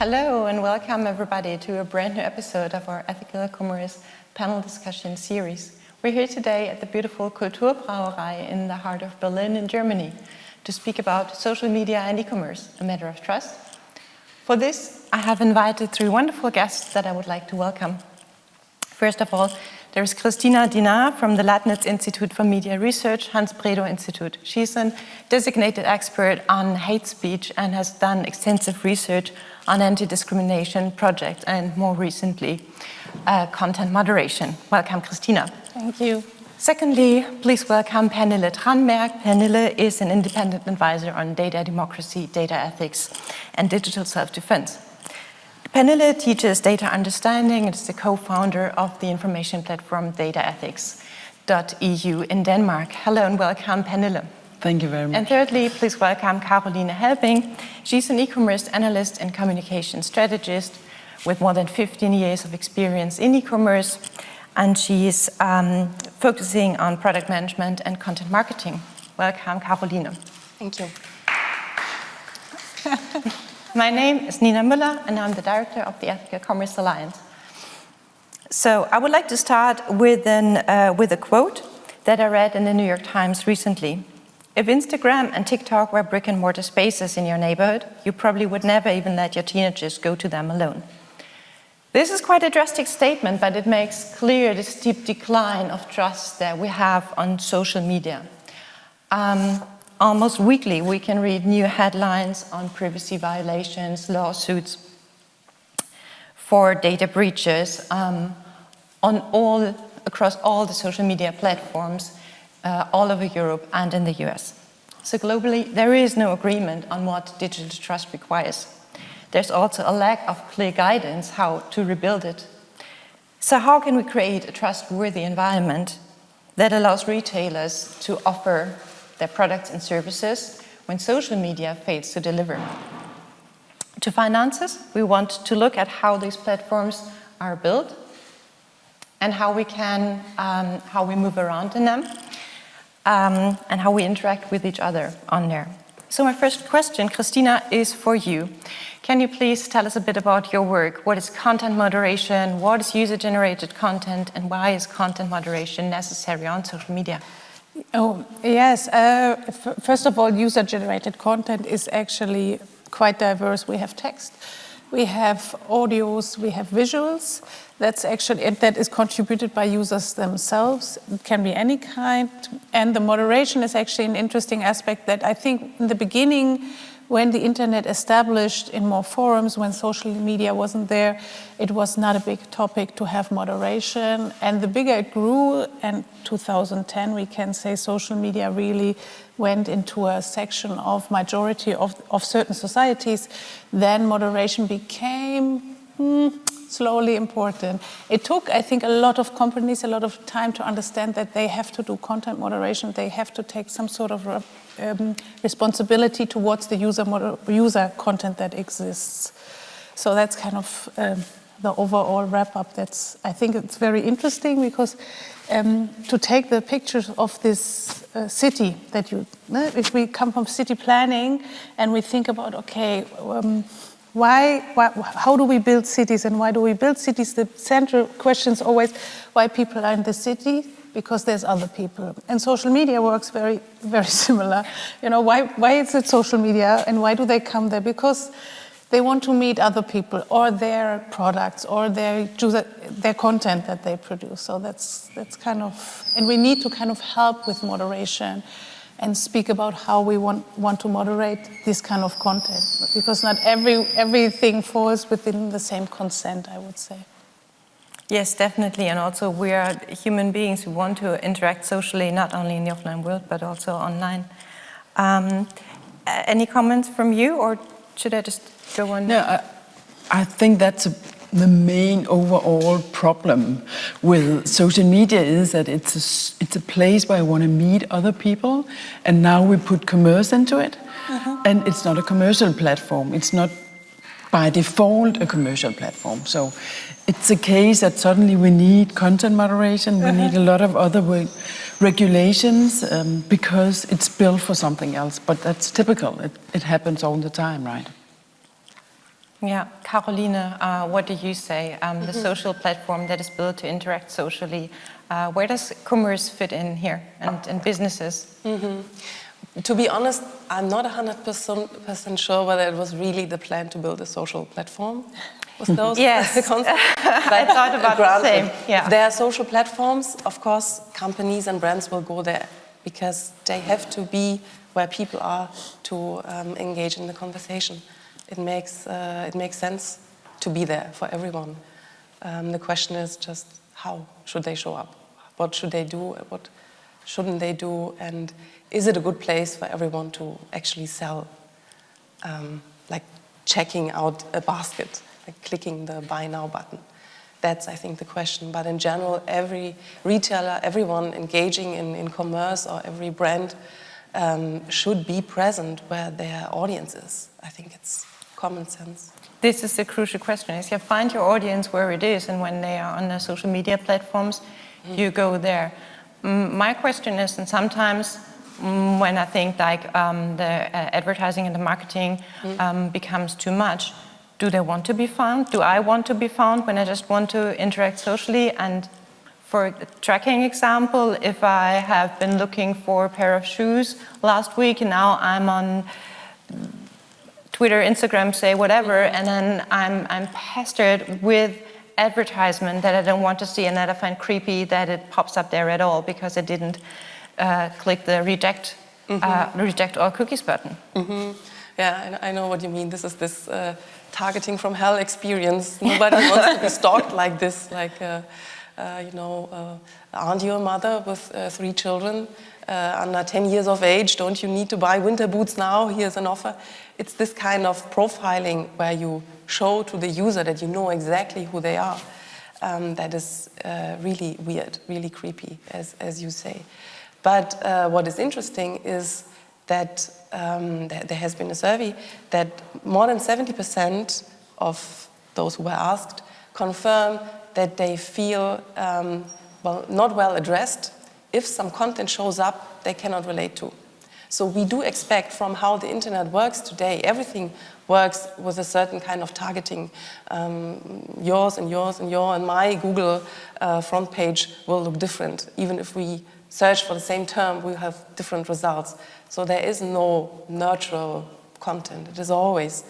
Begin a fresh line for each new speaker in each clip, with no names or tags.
Hello and welcome everybody to a brand new episode of our Ethical Commerce panel discussion series. We're here today at the beautiful Kulturbrauerei in the heart of Berlin in Germany to speak about social media and e-commerce, a matter of trust. For this, I have invited three wonderful guests that I would like to welcome. First of all, there is Christina Dinar from the Leibniz Institute for Media Research, Hans-Bredow-Institut. She's a designated expert on hate speech and has done extensive research on anti-discrimination projects and more recently, content moderation. Welcome, Christina.
Thank you.
Secondly, please welcome Pernille Tranberg. Pernille is an independent advisor on data democracy, data ethics, and digital self-defense. Pernille teaches data understanding and is the co-founder of the information platform DataEthics.eu in Denmark. Hello and welcome, Pernille.
Thank you very much.
And thirdly, please welcome Caroline Helbing. She's an e-commerce analyst and communication strategist with more than 15 years of experience in e-commerce, and she's focusing on product management and content marketing. Welcome, Caroline.
Thank you.
My name is Nina Müller, and I'm the director of the Ethical Commerce Alliance. So I would like to start with a quote that I read in the New York Times recently. If Instagram and TikTok were brick-and-mortar spaces in your neighborhood, you probably would never even let your teenagers go to them alone. This is quite a drastic statement, but it makes clear the steep decline of trust that we have on social media. Almost weekly, we can read new headlines on privacy violations, lawsuits for data breaches across all the social media platforms all over Europe and in the US. So globally, there is no agreement on what digital trust requires. There's also a lack of clear guidance how to rebuild it. So how can we create a trustworthy environment that allows retailers to offer their products and services when social media fails to deliver? To find answers, we want to look at how these platforms are built and how we move around in them and how we interact with each other on there. So my first question, Christina, is for you. Can you please tell us a bit about your work? What is content moderation? What is user-generated content? And why is content moderation necessary on social media?
Oh, yes. First of all, user-generated content is actually quite diverse. We have text, we have audios, we have visuals. That is contributed by users themselves. It can be any kind. And the moderation is actually an interesting aspect that I think in the beginning, when the internet established in more forums, when social media wasn't there, it was not a big topic to have moderation. And the bigger it grew, and 2010, we can say social media really went into a section of majority of certain societies, then moderation became slowly important. It took, I think, a lot of companies a lot of time to understand that they have to do content moderation. They have to take some sort of responsibility towards the user content that exists. So that's kind of the overall wrap-up. I think it's very interesting because to take the pictures of this city that if we come from city planning and we think about, okay, how do we build cities and why do we build cities? The central question is always why people are in the city, because there's other people. And social media works very, very similar. You know, why is it social media and why do they come there? Because they want to meet other people or their products or their content that they produce. So that's kind of, and we need to kind of help with moderation and speak about how we want to moderate this kind of content, because not everything falls within the same consent, I would say.
Yes, definitely, and also we are human beings who want to interact socially, not only in the offline world, but also online. Any comments from you, or should I just go on?
No, I think that's the main overall problem with social media is that it's a place where I want to meet other people, and now we put commerce into it, and it's not a commercial platform. It's not by default a commercial platform. So it's a case that suddenly we need content moderation, we need a lot of other regulations because it's built for something else. But that's typical. It happens all the time, right?
Yeah, Caroline, what do you say? The social platform that is built to interact socially, where does commerce fit in here and businesses?
To be honest, I'm not 100% sure whether it was really the plan to build a social platform. Was those
Yes, I thought about the same. Yeah.
If there are social platforms, of course, companies and brands will go there because they have to be where people are to engage in the conversation. It makes sense to be there for everyone. The question is just how should they show up? What should they do? What shouldn't they do? And is it a good place for everyone to actually sell? Like checking out a basket, like clicking the buy now button. That's, I think, the question. But in general, every retailer, everyone engaging in commerce or every brand should be present where their audience is. I think it's common sense.
This is the crucial question, is you find your audience where it is, and when they are on the social media platforms, you go there. My question is, and sometimes when I think like the advertising and the marketing becomes too much, do they want to be found? Do I want to be found when I just want to interact socially? And for a tracking example, if I have been looking for a pair of shoes last week and now I'm on Twitter, Instagram, say whatever, and then I'm pestered with advertisement that I don't want to see and that I find creepy that it pops up there at all because I didn't click the reject all cookies button.
Yeah, I know what you mean. This is this targeting from hell experience. Nobody wants to be stalked like this. Like, aren't you a mother with 3 children under 10 years of age? Don't you need to buy winter boots now? Here's an offer. It's this kind of profiling where you show to the user that you know exactly who they are. That is really weird, really creepy, as you say. But what is interesting is that there has been a survey that more than 70% of those who were asked confirm that they feel not well addressed if some content shows up they cannot relate to. So we do expect from how the internet works today, everything works with a certain kind of targeting. Yours and yours and yours and my Google front page will look different. Even if we search for the same term, we'll have different results. So there is no neutral content. It is always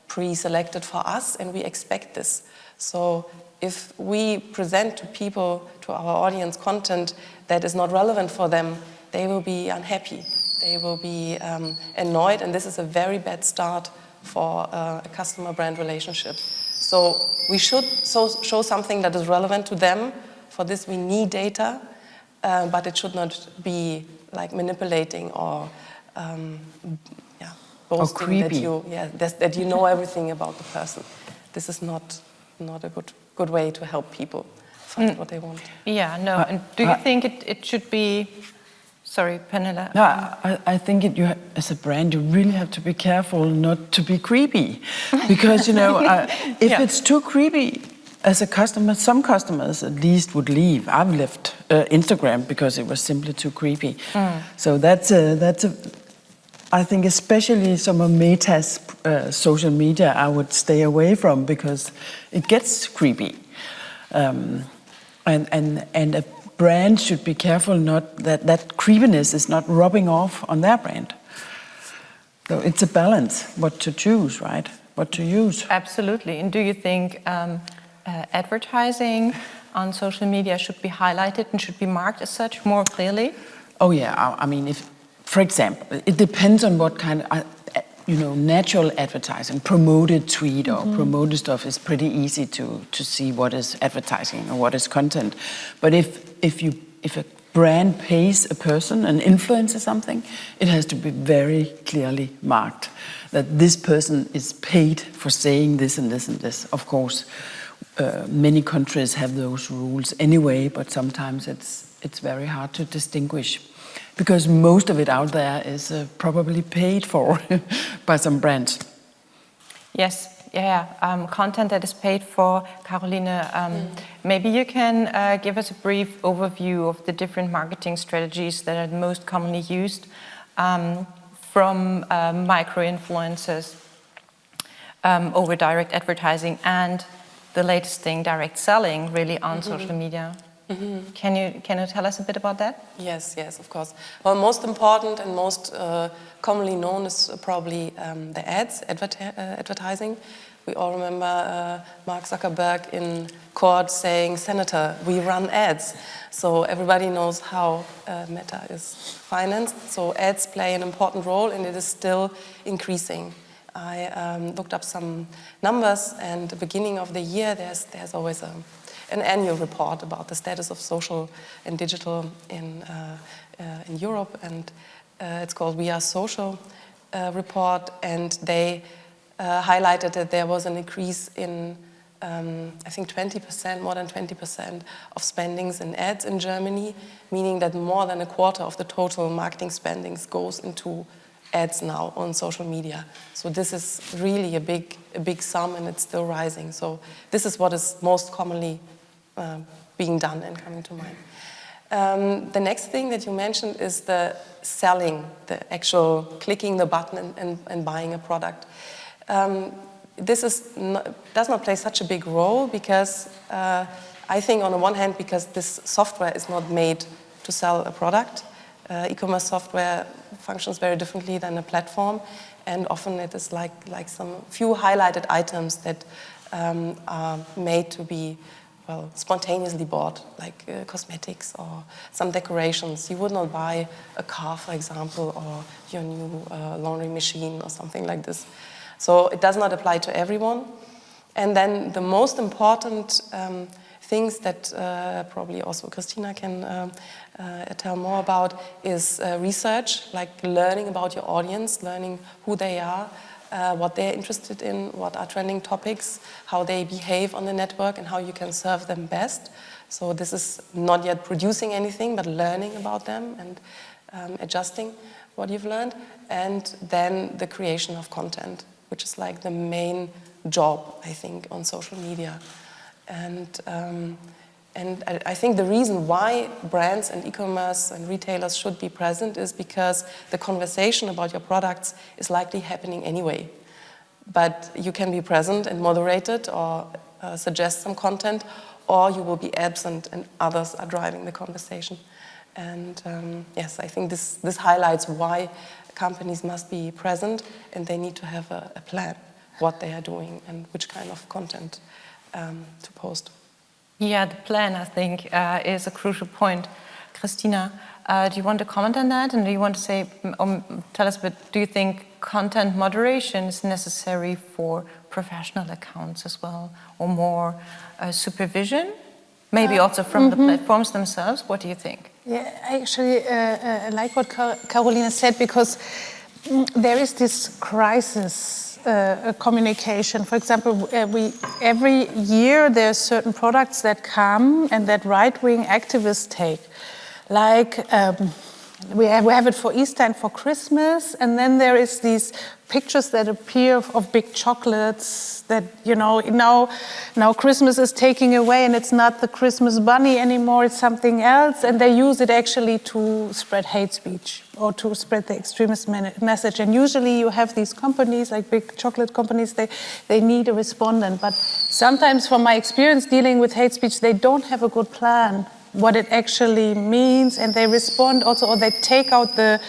pre-selected for us, and we expect this. So if we present to people, to our audience, content that is not relevant for them, they will be unhappy. They will be annoyed, and this is a very bad start for a customer-brand relationship. So we should show something that is relevant to them. For this, we need data, but it should not be like manipulating or boasting that you know everything about the person. This is not a good way to help people find what they want.
Yeah, no. And do you think it should be? Sorry, Pernille.
No, I think as a brand, you really have to be careful not to be creepy, because if it's too creepy, as a customer, some customers at least would leave. I've left Instagram because it was simply too creepy. So that's I think especially some of Meta's social media I would stay away from because it gets creepy, and a brand should be careful not that creepiness is not rubbing off on their brand. So it's a balance, what to choose, right? What to use. Absolutely.
And do you think advertising on social media should be highlighted and should be marked as such more clearly?
Oh yeah, I mean, for example, it depends on what kind of, natural advertising, promoted tweet or promoted stuff is pretty easy to see what is advertising or what is content. But if a brand pays a person, an influencer something, it has to be very clearly marked that this person is paid for saying this and this and this. Of course, many countries have those rules anyway, but sometimes it's very hard to distinguish. Because most of it out there is probably paid for by some brands.
Yes, content that is paid for. Caroline, maybe you can give us a brief overview of the different marketing strategies that are most commonly used from micro-influencers over direct advertising and the latest thing, direct selling, really on social media. Can you tell us a bit about that?
Yes, of course. Well, most important and most commonly known is probably the ads, advertising. We all remember Mark Zuckerberg in court saying, "Senator, we run ads." So everybody knows how Meta is financed. So ads play an important role, and it is still increasing. I looked up some numbers, and at the beginning of the year, there's always an annual report about the status of social and digital in Europe, and it's called We Are Social report, and they highlighted that there was an increase in, I think 20%, more than 20% of spendings in ads in Germany, meaning that more than a quarter of the total marketing spendings goes into ads now on social media. So this is really a big sum, and it's still rising. So this is what is most commonly being done and coming to mind. The next thing that you mentioned is the selling, the actual clicking the button and buying a product. This does not play such a big role because I think on the one hand, because this software is not made to sell a product. E-commerce software functions very differently than a platform, and often it is like some few highlighted items that are made to be spontaneously bought, like cosmetics or some decorations. You would not buy a car, for example, or your new laundry machine or something like this. So it does not apply to everyone. And then the most important things that probably also Christina can tell more about is research, like learning about your audience, learning who they are, what they're interested in, what are trending topics, how they behave on the network, and how you can serve them best. So this is not yet producing anything, but learning about them and adjusting what you've learned. And then the creation of content, which is like the main job, I think, on social media. And I think the reason why brands and e-commerce and retailers should be present is because the conversation about your products is likely happening anyway. But you can be present and moderate it or suggest some content, or you will be absent and others are driving the conversation. And yes, I think this highlights why companies must be present, and they need to have a plan what they are doing and which kind of content to post.
Yeah, the plan, I think, is a crucial point. Christina, do you want to comment on that? And do you want to say, tell us a bit, do you think content moderation is necessary for professional accounts as well, or more supervision? Maybe also from the platforms themselves? What do you think?
Yeah, I actually like what Carolina said, because there is this crisis communication. For example, every year there are certain products that come and that right-wing activists take. Like we have it for Easter and for Christmas, and then there is these pictures that appear of big chocolates that, you know, now Christmas is taking away and it's not the Christmas bunny anymore, it's something else, and they use it actually to spread hate speech or to spread the extremist message. And usually you have these companies, like big chocolate companies, they need a respondent. But sometimes from my experience dealing with hate speech, they don't have a good plan what it actually means, and they respond also, or they take out the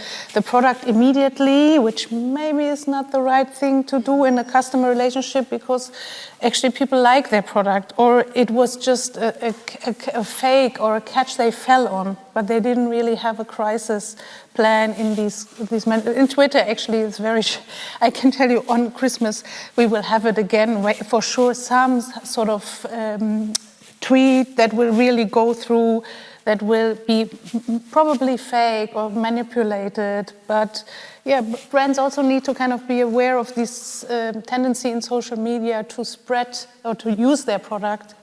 product immediately, which maybe is not the right thing to do in a customer relationship, because actually people like their product, or it was just a fake or a catch they fell on, but they didn't really have a crisis plan in these in Twitter. Actually, it's very, I can tell you, on Christmas we will have it again for sure, some sort of tweet that will really go through, that will be probably fake or manipulated. But yeah, brands also need to kind of be aware of this tendency in social media to spread or to use their product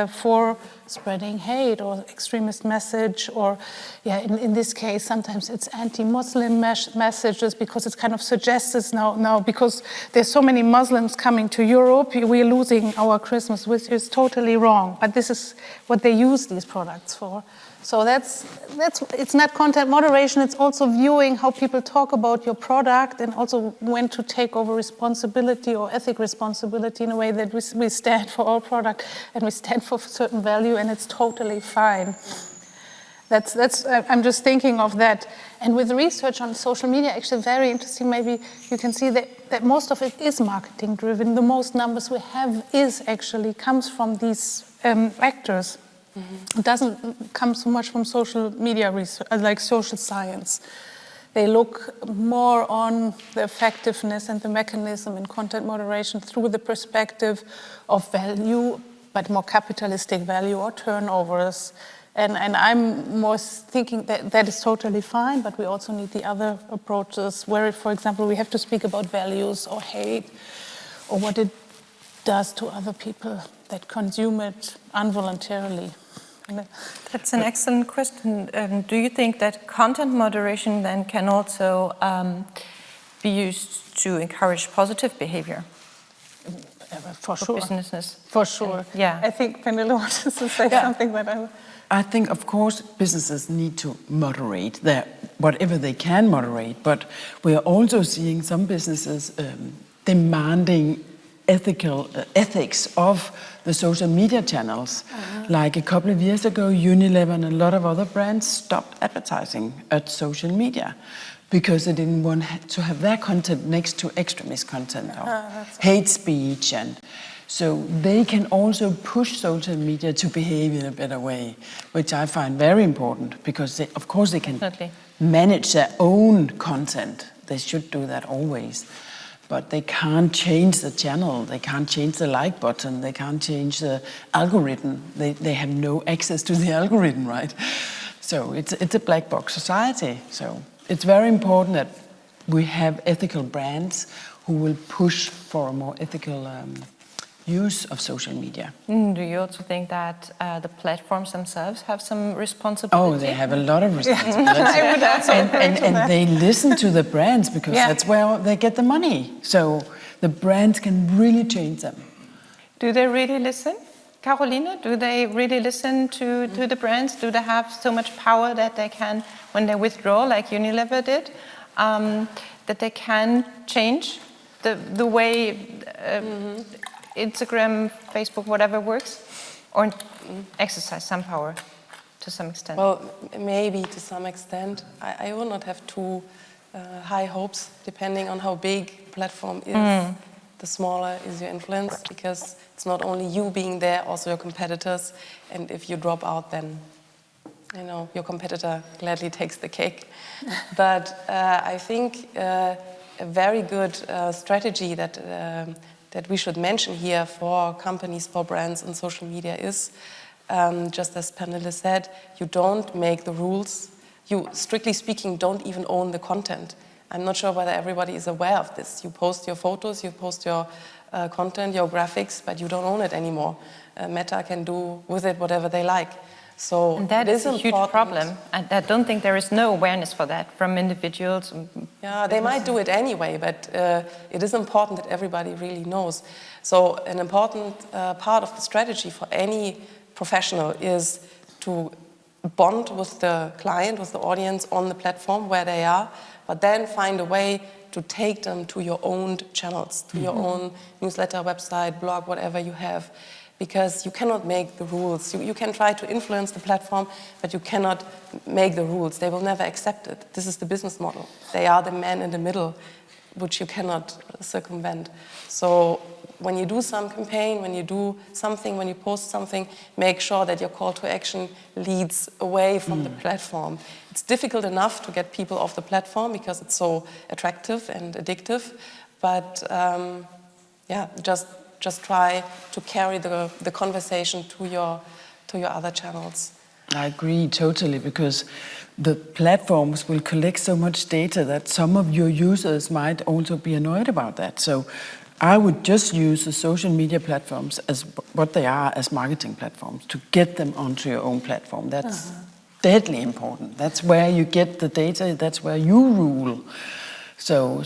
for spreading hate or extremist message, or yeah, in this case sometimes it's anti-Muslim messages, because it kind of suggests this now because there's so many Muslims coming to Europe, we're losing our Christmas, which is totally wrong. But this is what they use these products for. So it's not content moderation, it's also viewing how people talk about your product and also when to take over responsibility or ethic responsibility in a way that we stand for our product and we stand for certain value, and it's totally fine. I'm just thinking of that. And with research on social media, actually very interesting, maybe you can see that most of it is marketing driven. The most numbers we have comes from these actors. It doesn't come so much from social media research, like social science. They look more on the effectiveness and the mechanism in content moderation through the perspective of value, but more capitalistic value or turnovers. And I'm more thinking that is totally fine, but we also need the other approaches where, for example, we have to speak about values or hate or what it does to other people that consume it involuntarily.
That's an excellent question. Do you think that content moderation then can also be used to encourage positive behavior?
For sure.
Businesses?
For sure.
Yeah.
I think Pernille wanted to say something, but
I think, of course, businesses need to moderate whatever they can moderate, but we are also seeing some businesses demanding ethics of the social media channels. Like a couple of years ago, Unilever and a lot of other brands stopped advertising at social media because they didn't want to have their content next to extremist content or hate speech. And so they can also push social media to behave in a better way, which I find very important because of course they can manage their own content. They should do that always. But they can't change the channel, they can't change the like button, they can't change the algorithm. They have no access to the algorithm, right? So it's a black box society. So it's very important that we have ethical brands who will push for a more ethical use of social media.
Do you also think that the platforms themselves have some responsibility?
Oh, they have a lot of responsibility. I would also and they listen to the brands because that's where they get the money. So the brands can really change them.
Do they really listen? Caroline, do they really listen to the brands? Do they have so much power that they can, when they withdraw, like Unilever did, that they can change the way Instagram, Facebook, whatever works, or exercise some power to some extent?
Well, maybe to some extent. I will not have too high hopes, depending on how big a platform is. The smaller is your influence, because it's not only you being there, also your competitors. And if you drop out, then your competitor gladly takes the cake. But I think a very good strategy that we should mention here for companies, for brands and social media is, just as Pernille said, you don't make the rules. You, strictly speaking, don't even own the content. I'm not sure whether everybody is aware of this. You post your photos, you post your content, your graphics, but you don't own it anymore. Meta can do with it whatever they like. So
and that is a huge problem. And I don't think there is no awareness for that from individuals.
Yeah, they might do it anyway, but it is important that everybody really knows. So an important part of the strategy for any professional is to bond with the client, with the audience on the platform where they are, but then find a way to take them to your own channels, to your own newsletter, website, blog, whatever you have. Because you cannot make the rules. You can try to influence the platform, but you cannot make the rules. They will never accept it. This is the business model. They are the man in the middle, which you cannot circumvent. So when you do some campaign, when you do something, when you post something, make sure that your call to action leads away from the platform. It's difficult enough to get people off the platform because it's so attractive and addictive, but just try to carry the conversation to your other channels.
I agree totally, because the platforms will collect so much data that some of your users might also be annoyed about that. So I would just use the social media platforms as what they are, as marketing platforms, to get them onto your own platform. That's deadly important. That's where you get the data, that's where you rule. So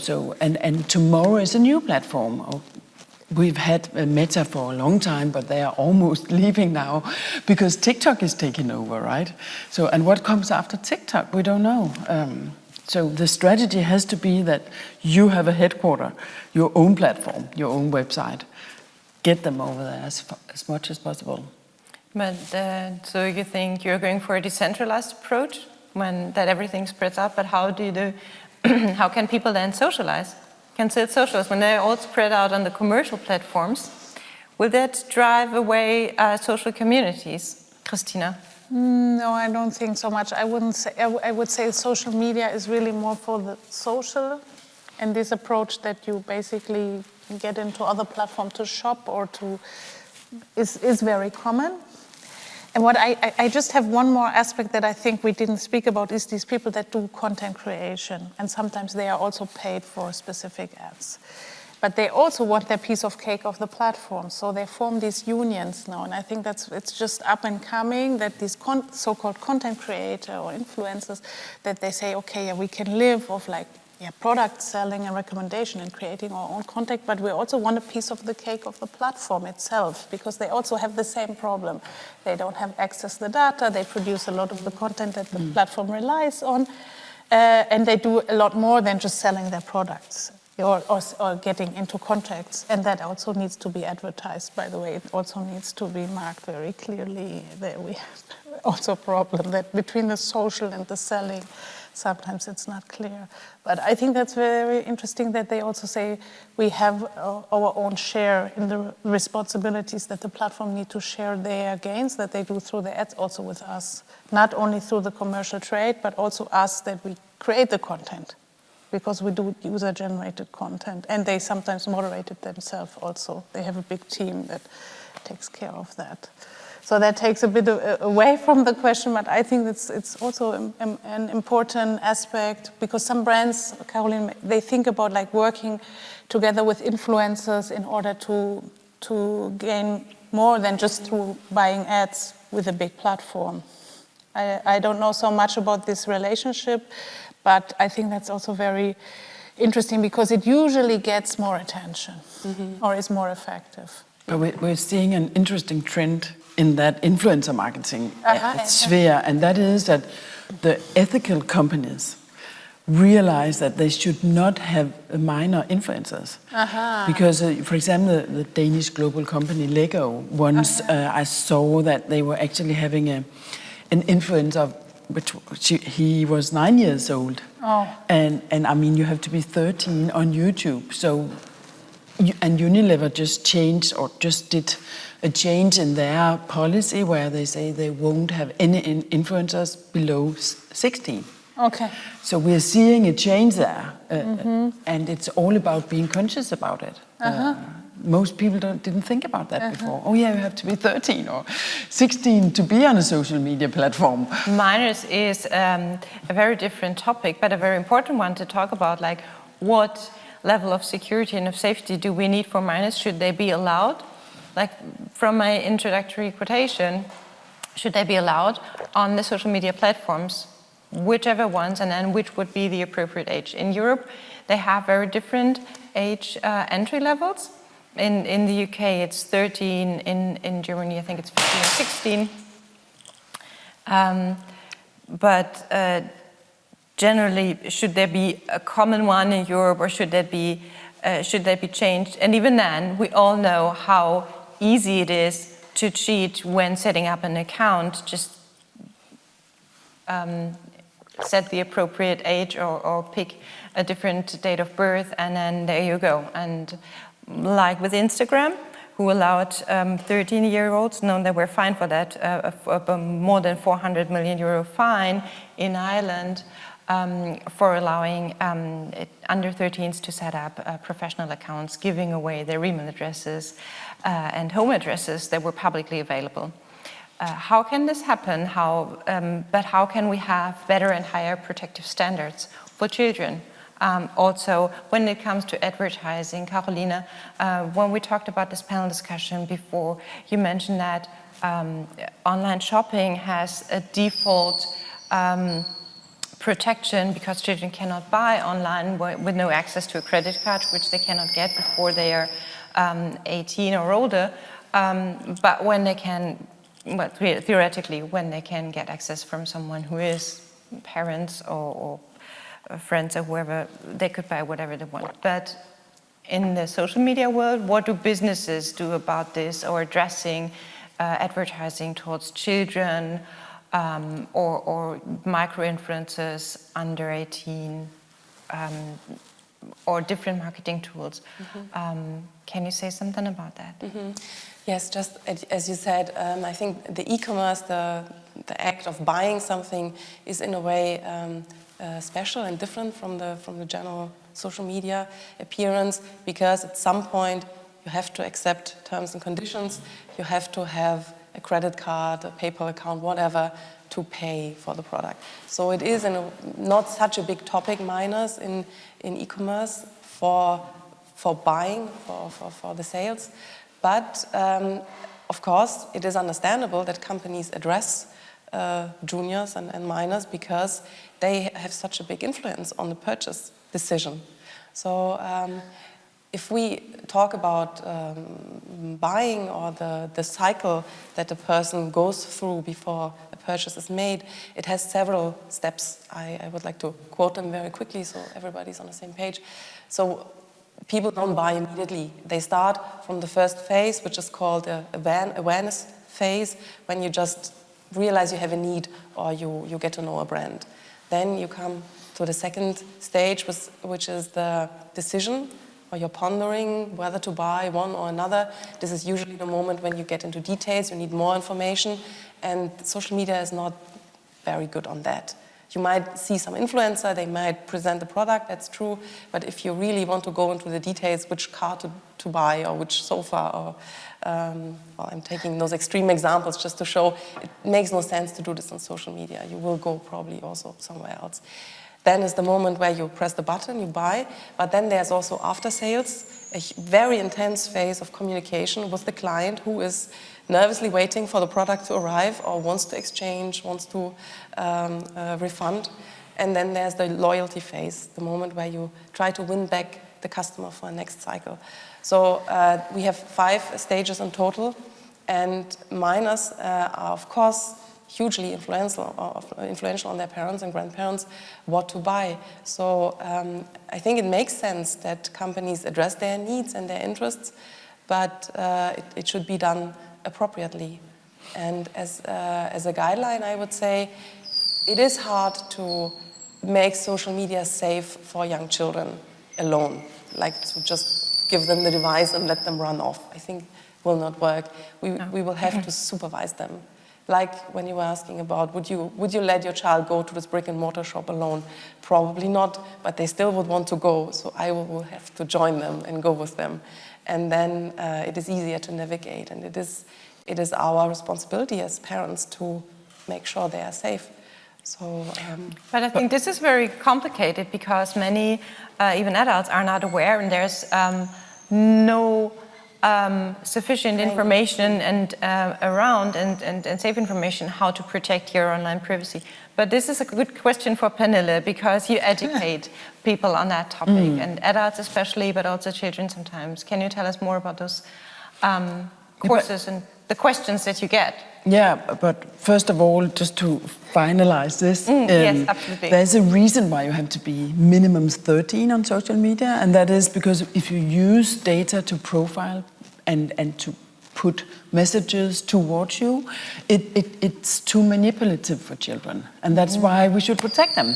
tomorrow is a new platform. we've had Meta for a long time, but they are almost leaving now because TikTok is taking over, right? So, and what comes after TikTok, we don't know. So the strategy has to be that you have a headquarter, your own platform, your own website. Get them over there as much as possible.
But so you think you're going for a decentralized approach when that everything spreads out, but how how can people then socialize? Can still socialize when they're all spread out on the commercial platforms? Will that drive away social communities, Christina?
No, I don't think so much. I wouldn't say. I would say social media is really more for the social, and this approach that you basically get into other platforms to shop or to is very common. And what I just have one more aspect that I think we didn't speak about is these people that do content creation, and sometimes they are also paid for specific ads. But they also want their piece of cake of the platform, so they form these unions now, and I think it's just up and coming that these so-called content creator or influencers, that they say, okay, yeah, we can live off product selling and recommendation and creating our own content, but we also want a piece of the cake of the platform itself, because they also have the same problem. They don't have access to the data, they produce a lot of the content that the platform relies on, and they do a lot more than just selling their products or getting into contracts, and that also needs to be advertised, by the way. It also needs to be marked very clearly. There we have also a problem that between the social and the selling, sometimes it's not clear. But I think that's very interesting that they also say we have our own share in the responsibilities that the platform need to share their gains that they do through the ads also with us. Not only through the commercial trade, but also us that we create the content, because we do user-generated content. And they sometimes moderate it themselves also. They have a big team that takes care of that. So that takes a bit away from the question, but I think it's also an important aspect, because some brands, Caroline, they think about working together with influencers in order to gain more than just through buying ads with a big platform. I don't know so much about this relationship, but I think that's also very interesting because it usually gets more attention or is more effective.
But we're seeing an interesting trend in that influencer marketing sphere, and that is that the ethical companies realize that they should not have minor influencers. Because, for example, the Danish global company Lego, once I saw that they were actually having an influencer, he was 9 years old. And I mean, you have to be 13 on YouTube. So, and Unilever just changed or just did a change in their policy where they say they won't have any influencers below 16.
Okay.
So we're seeing a change there, and it's all about being conscious about it. Most people didn't think about that before. Oh yeah, you have to be 13 or 16 to be on a social media platform.
Minors is a very different topic, but a very important one to talk about, what level of security and of safety do we need for minors? Should they be allowed? From my introductory quotation, should they be allowed on the social media platforms, whichever ones, and then which would be the appropriate age? In Europe, they have very different age entry levels. In the UK, it's 13. In Germany, I think it's 15 or 16. But generally, should there be a common one in Europe, or should they be changed? And even then, we all know how easy it is to cheat when setting up an account. Just set the appropriate age or pick a different date of birth, and then there you go. And like with Instagram, who allowed 13-year-olds, no, they were fined for that, more than 400 million euro fine in Ireland for allowing under 13s to set up professional accounts, giving away their email addresses and home addresses that were publicly available. How can this happen? But how can we have better and higher protective standards for children? Also, when it comes to advertising, Carolina, when we talked about this panel discussion before, you mentioned that online shopping has a default protection because children cannot buy online with no access to a credit card, which they cannot get before they are 18 or older. But when they can, well, theoretically, when they can get access from someone who is parents or friends or whoever, they could buy whatever they want. But in the social media world, what do businesses do about this, or addressing advertising towards children or micro-influencers under 18 or different marketing tools? Can you say something about that?
Yes, just as you said, I think the e-commerce, the act of buying something is in a way special and different from the general social media appearance, because at some point you have to accept terms and conditions, you have to have a credit card, a PayPal account, whatever, to pay for the product. So it is not such a big topic, minors, in e-commerce for buying, for the sales. But of course, it is understandable that companies address juniors and minors because they have such a big influence on the purchase decision. So if we talk about buying or the cycle that a person goes through before a purchase is made, it has several steps. I would like to quote them very quickly so everybody's on the same page. So people don't buy immediately. They start from the first phase, which is called the awareness phase, when you just realize you have a need or you get to know a brand. Then you come to the second stage, which is the decision, or you're pondering whether to buy one or another. This is usually the moment when you get into details, you need more information, and social media is not very good on that. You might see some influencer, they might present the product, that's true, but if you really want to go into the details, which car to buy or which sofa, or well, I'm taking those extreme examples just to show it makes no sense to do this on social media. You will go probably also somewhere else. Then is the moment where you press the button, you buy, but then there's also after sales, a very intense phase of communication with the client who is nervously waiting for the product to arrive or wants to exchange, wants to refund. And then there's the loyalty phase, the moment where you try to win back the customer for a next cycle. So we have 5 stages in total, and minors are of course hugely influential on their parents and grandparents what to buy. So I think it makes sense that companies address their needs and their interests, but it should be done appropriately. And as a guideline, I would say it is hard to make social media safe for young children alone, like to just give them the device and let them run off. I think will not work. We will have to supervise them. Like when you were asking about, would you let your child go to this brick and mortar shop alone? Probably not, but they still would want to go, so I will have to join them and go with them. And then it is easier to navigate, and it is our responsibility as parents to make sure they are safe. So,
but I think this is very complicated because many, even adults, are not aware, and there's no sufficient information and around and safe information how to protect your online privacy. But this is a good question for Pernille, because you educate people on that topic, and adults especially, but also children sometimes. Can you tell us more about those courses and the questions that you get?
Yeah, but first of all, just to finalize this,
yes, absolutely.
There's a reason why you have to be minimum 13 on social media, and that is because if you use data to profile and to put messages towards you, it's too manipulative for children, and that's why we should protect them.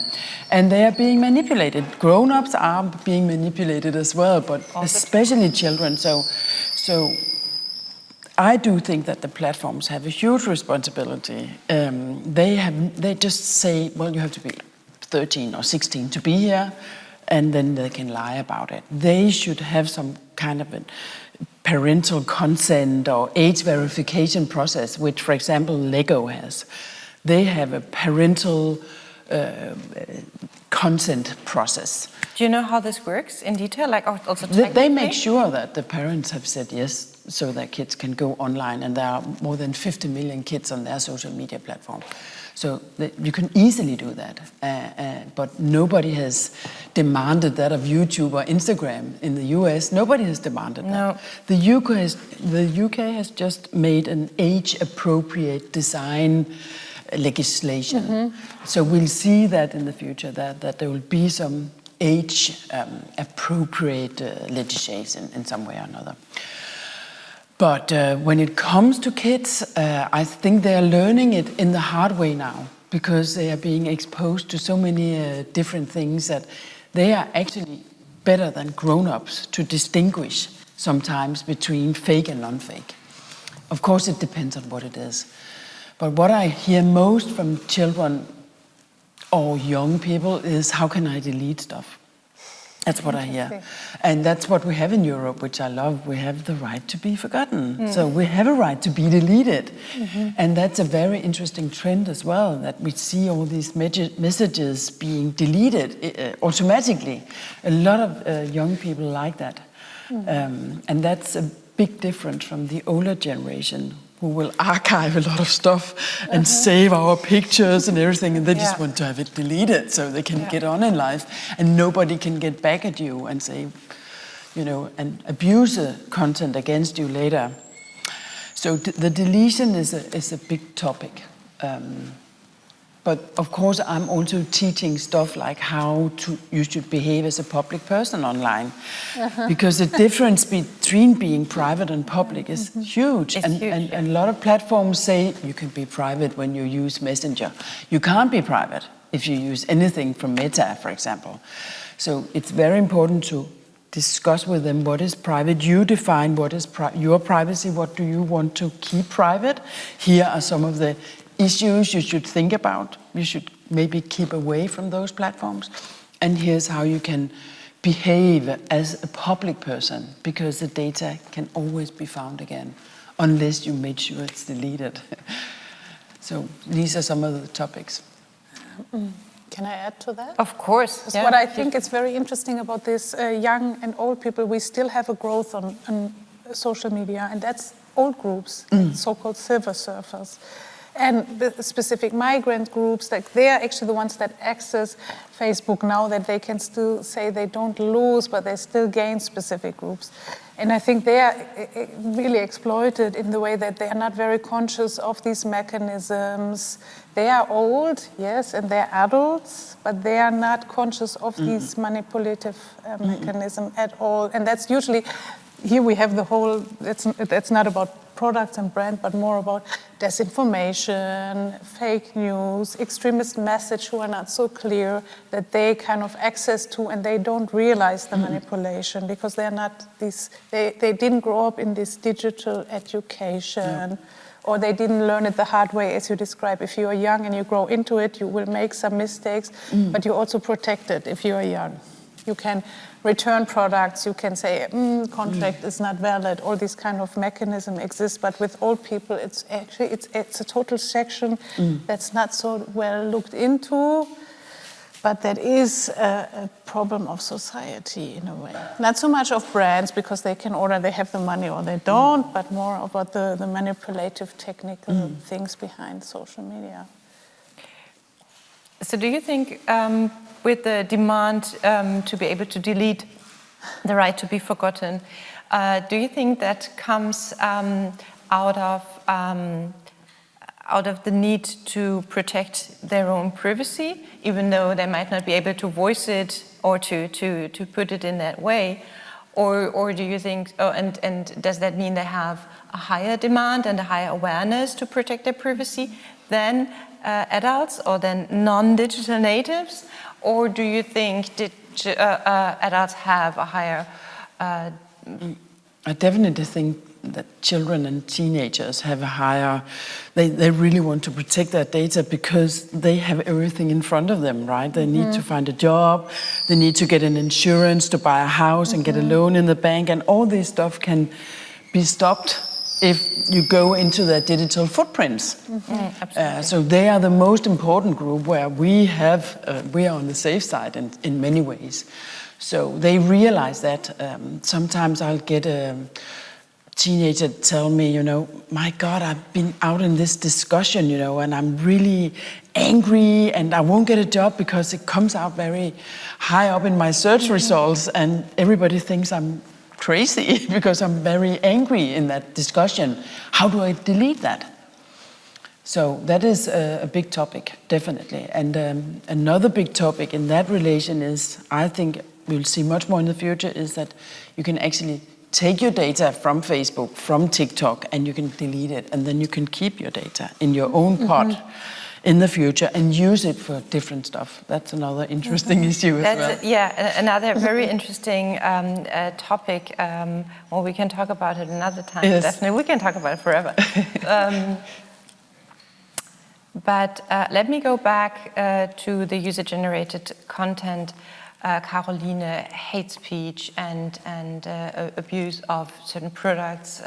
And they are being manipulated. Grown-ups are being manipulated as well, but especially children. So I do think that the platforms have a huge responsibility. They just say, well, you have to be 13 or 16 to be here, and then they can lie about it. They should have some kind of a parental consent or age verification process, which, for example, Lego has. They have a parental consent process.
Do you know how this works in detail? Like also
They make sure that the parents have said yes, so their kids can go online, and there are more than 50 million kids on their social media platform. So you can easily do that, but nobody has demanded that of YouTube or Instagram in the US. Nobody has demanded that. The UK has just made an age-appropriate design legislation. So we'll see that in the future, that there will be some age-appropriate legislation in some way or another. But when it comes to kids, I think they are learning it in the hard way now, because they are being exposed to so many different things that they are actually better than grown-ups to distinguish sometimes between fake and non-fake. Of course, it depends on what it is. But what I hear most from children or young people is, how can I delete stuff? That's what I hear. And that's what we have in Europe, which I love. We have the right to be forgotten. So we have a right to be deleted. And that's a very interesting trend as well, that we see all these messages being deleted automatically. A lot of young people like that. And that's a big difference from the older generation, who will archive a lot of stuff and save our pictures and everything, and they just want to have it deleted so they can get on in life, and nobody can get back at you and say, and abuse the content against you later. So the deletion is a big topic. But of course, I'm also teaching stuff like how you should behave as a public person online, because the difference between being private and public is huge. And a lot of platforms say you can be private when you use Messenger. You can't be private if you use anything from Meta, for example. So it's very important to discuss with them what is private. You define what is your privacy. What do you want to keep private? Here are some of the issues you should think about. You should maybe keep away from those platforms. And here's how you can behave as a public person, because the data can always be found again, unless you make sure it's deleted. So these are some of the topics.
Can I add to that?
Of course.
Because what I think is very interesting about this young and old people, we still have a growth on social media, and that's old groups, so-called silver surfers. And the specific migrant groups, like they are actually the ones that access Facebook now, that they can still say they don't lose, but they still gain specific groups. And I think they are really exploited in the way that they are not very conscious of these mechanisms. They are old, yes, and they're adults, but they are not conscious of these manipulative mechanisms at all. And that's usually, here we have the whole, that's not about products and brand, but more about disinformation, fake news, extremist message who are not so clear, that they kind of access to, and they don't realize the manipulation, because they're not these, they didn't grow up in this digital education, or they didn't learn it the hard way, as you describe. If you are young and you grow into it, you will make some mistakes, but you're also protected if you are young. You can return products, you can say, contract is not valid, all these kind of mechanism exists, but with old people, it's actually, it's a total section that's not so well looked into, but that is a problem of society in a way. Not so much of brands, because they can order, they have the money or they don't, but more about the manipulative technical things behind social media.
So do you think, with the demand to be able to delete, the right to be forgotten, do you think that comes out of the need to protect their own privacy, even though they might not be able to voice it or to put it in that way? Or do you think, and does that mean they have a higher demand and a higher awareness to protect their privacy than adults or than non-digital natives? Or do you think adults have a higher...
I definitely think that children and teenagers have a higher... They really want to protect their data, because they have everything in front of them, right? They need to find a job, they need to get an insurance to buy a house and get a loan in the bank, and all this stuff can be stopped if you go into their digital footprints. So they are the most important group, where we are on the safe side in many ways. So they realize that. Sometimes I'll get teenager tell me, you know, my God, I've been out in this discussion, you know, and I'm really angry and I won't get a job because it comes out very high up in my search results and everybody thinks I'm crazy because I'm very angry in that discussion. How do I delete that? So that is a big topic, definitely. And another big topic in that relation is, I think we'll see much more in the future, is that you can actually take your data from Facebook, from TikTok, and you can delete it. And then you can keep your data in your own pot in the future and use it for different stuff. That's another interesting issue as well.
Yeah, another very interesting topic. Well, we can talk about it another time.
Yes.
Definitely, we can talk about it forever. But let me go back to the user-generated content. Caroline, hate speech and abuse of certain products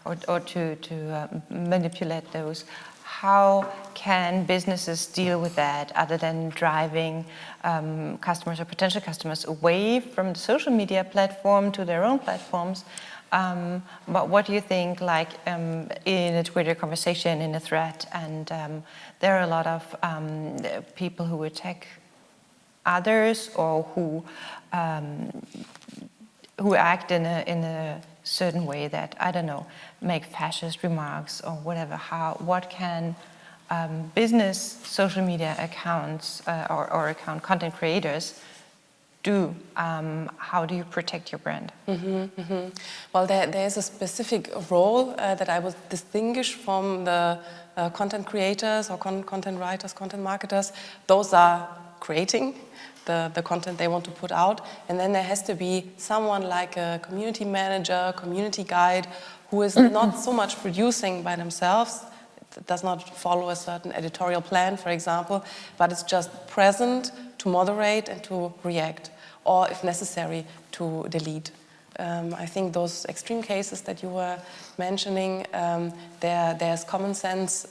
or to manipulate those. How can businesses deal with that other than driving customers or potential customers away from the social media platform to their own platforms? But what do you think, like in a Twitter conversation, in a thread, and there are a lot of people who attack others or who act in a certain way that, I don't know, make fascist remarks or whatever. What can business social media accounts or account content creators do? How do you protect your brand?
Well, there's a specific role that I would distinguish from the content creators or content writers, content marketers. Those are creating the content they want to put out, and then there has to be someone like a community manager, community guide, who is not so much producing by themselves, does not follow a certain editorial plan, for example, but is just present to moderate and to react, or if necessary, to delete. I think those extreme cases that you were mentioning, there's common sense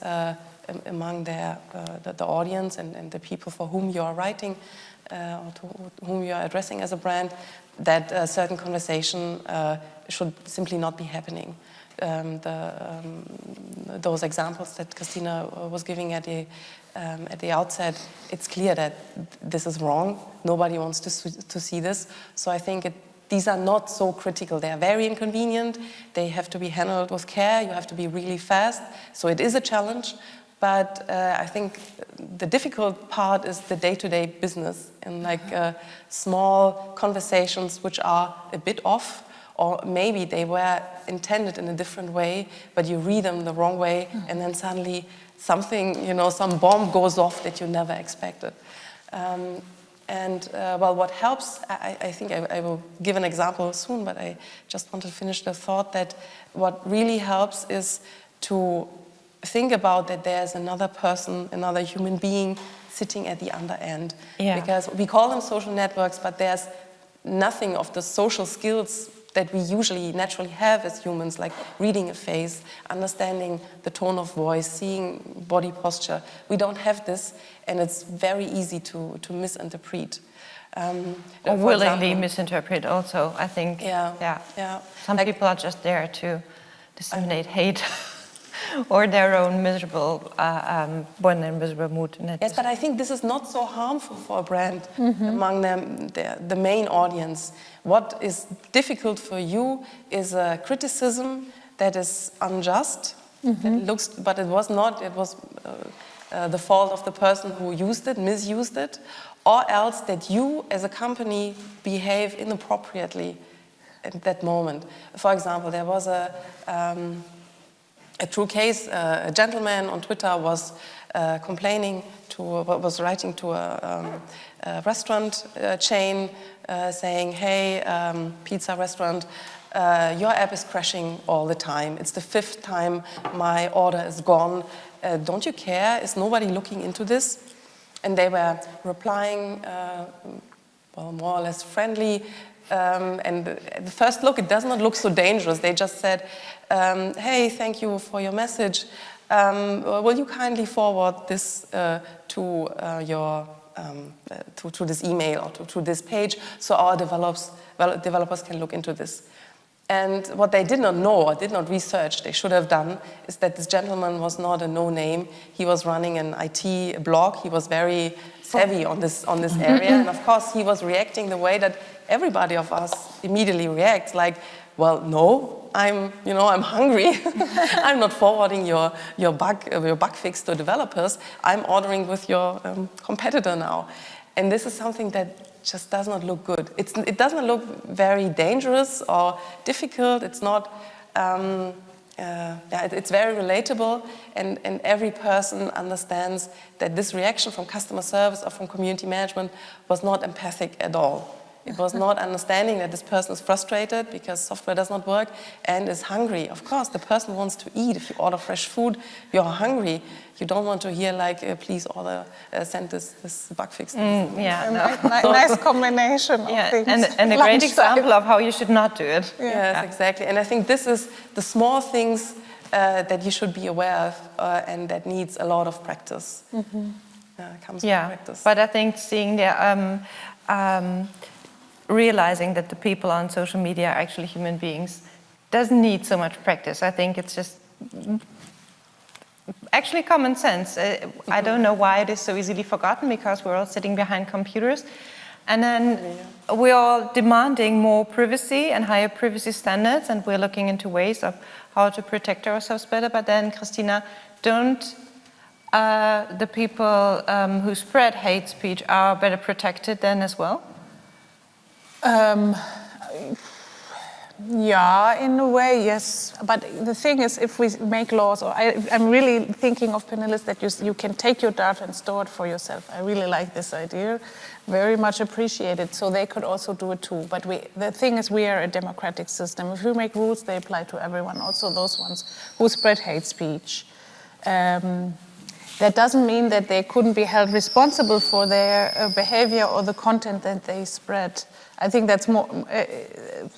among the audience and the people for whom you are writing or to whom you are addressing as a brand, that a certain conversation should simply not be happening. Those examples that Christina was giving at the outset, it's clear that this is wrong. Nobody wants to see this. So I think these are not so critical. They are very inconvenient. They have to be handled with care. You have to be really fast. So it is a challenge. But I think the difficult part is the day-to-day business and like small conversations which are a bit off, or maybe they were intended in a different way, but you read them the wrong way, and then suddenly something, some bomb goes off that you never expected. Well, what helps, I think I will give an example soon, but I just want to finish the thought that what really helps is to think about that there's another person, another human being sitting at the other end. Yeah. Because we call them social networks, but there's nothing of the social skills that we usually naturally have as humans, like reading a face, understanding the tone of voice, seeing body posture. We don't have this, and it's very easy to misinterpret.
Or willingly misinterpret also, I think.
Yeah.
Some people are just there to disseminate hate. Or their own miserable mood.
Yes, but I think this is not so harmful for a brand among them, the main audience. What is difficult for you is a criticism that is unjust. But it was not. It was the fault of the person who used it, misused it, or else that you as a company behave inappropriately at that moment. For example, there was a true case. A gentleman on Twitter was was writing to a restaurant chain saying, hey, pizza restaurant, your app is crashing all the time. It's the 5th time my order is gone. Don't you care? Is nobody looking into this? And they were replying, more or less friendly. And at the first look, it does not look so dangerous. They just said, hey, thank you for your message. Will you kindly forward this to this email or to this page so our developers can look into this? And what they did not know or did not research, they should have done, is that this gentleman was not a no-name. He was running an IT blog. He was very savvy on this area. And of course, he was reacting the way that everybody of us immediately reacts, like, well, no, I'm hungry. I'm not forwarding your bug fix to developers. I'm ordering with your competitor now. And this is something that just does not look good. It doesn't look very dangerous or difficult. It's not, it's very relatable, and every person understands that this reaction from customer service or from community management was not empathic at all. It was not understanding that this person is frustrated because software does not work and is hungry. Of course, the person wants to eat. If you order fresh food, you're hungry. You don't want to hear like, please order, send this bug fix.
Nice combination of things.
And a great example of how you should not do it.
Yes, exactly. And I think this is the small things that you should be aware of and that needs a lot of practice. Comes from practice.
But I think seeing the realizing that the people on social media are actually human beings doesn't need so much practice. I think it's just actually common sense. I don't know why it is so easily forgotten, because we're all sitting behind computers, and then we're all demanding more privacy and higher privacy standards, and we're looking into ways of how to protect ourselves better. But then, Christina, don't the people who spread hate speech are better protected then as well?
Yeah, in a way, yes. But the thing is, if we make laws, or I'm really thinking of panelists that you can take your data and store it for yourself. I really like this idea, very much appreciate it. So they could also do it too. But the thing is, we are a democratic system. If we make rules, they apply to everyone, also those ones who spread hate speech. That doesn't mean that they couldn't be held responsible for their behavior or the content that they spread. I think that's more,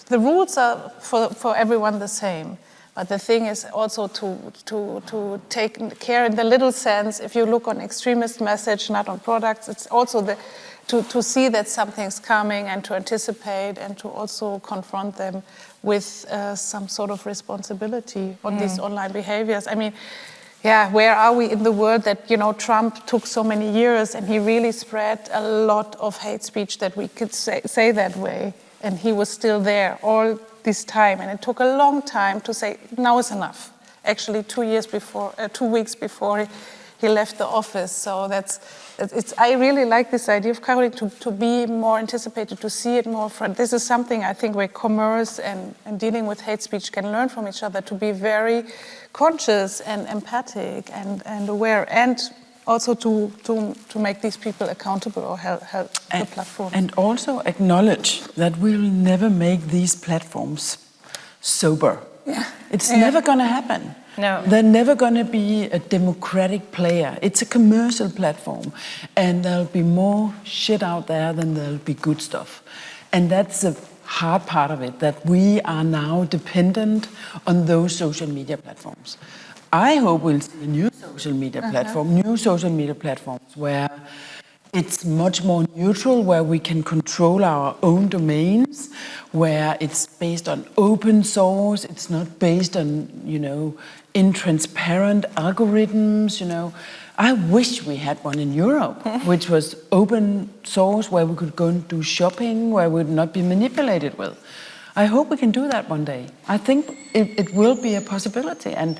the rules are for everyone the same. But the thing is also to take care in the little sense. If you look on extremist message, not on products, it's also to see that something's coming and to anticipate and to also confront them with some sort of responsibility on these online behaviors. I mean, where are we in the world that, Trump took so many years and he really spread a lot of hate speech that we could say that way. And he was still there all this time. And it took a long time to say, now is enough. Actually, 2 weeks before he left the office. So I really like this idea of Caroline to be more anticipated, to see it more front. This is something I think where commerce and dealing with hate speech can learn from each other, to be very conscious and empathic and aware, and also to make these people accountable or help the platform.
And also acknowledge that we'll never make these platforms sober. It's never going to happen.
No.
They're never going to be a democratic player. It's a commercial platform, and there'll be more shit out there than there'll be good stuff. And that's the hard part of it, that we are now dependent on those social media platforms. I hope we'll see a new social media platforms where it's much more neutral, where we can control our own domains, where it's based on open source, it's not based on, intransparent algorithms, I wish we had one in Europe, which was open source, where we could go and do shopping, where we would not be manipulated with. I hope we can do that one day. I think it will be a possibility. And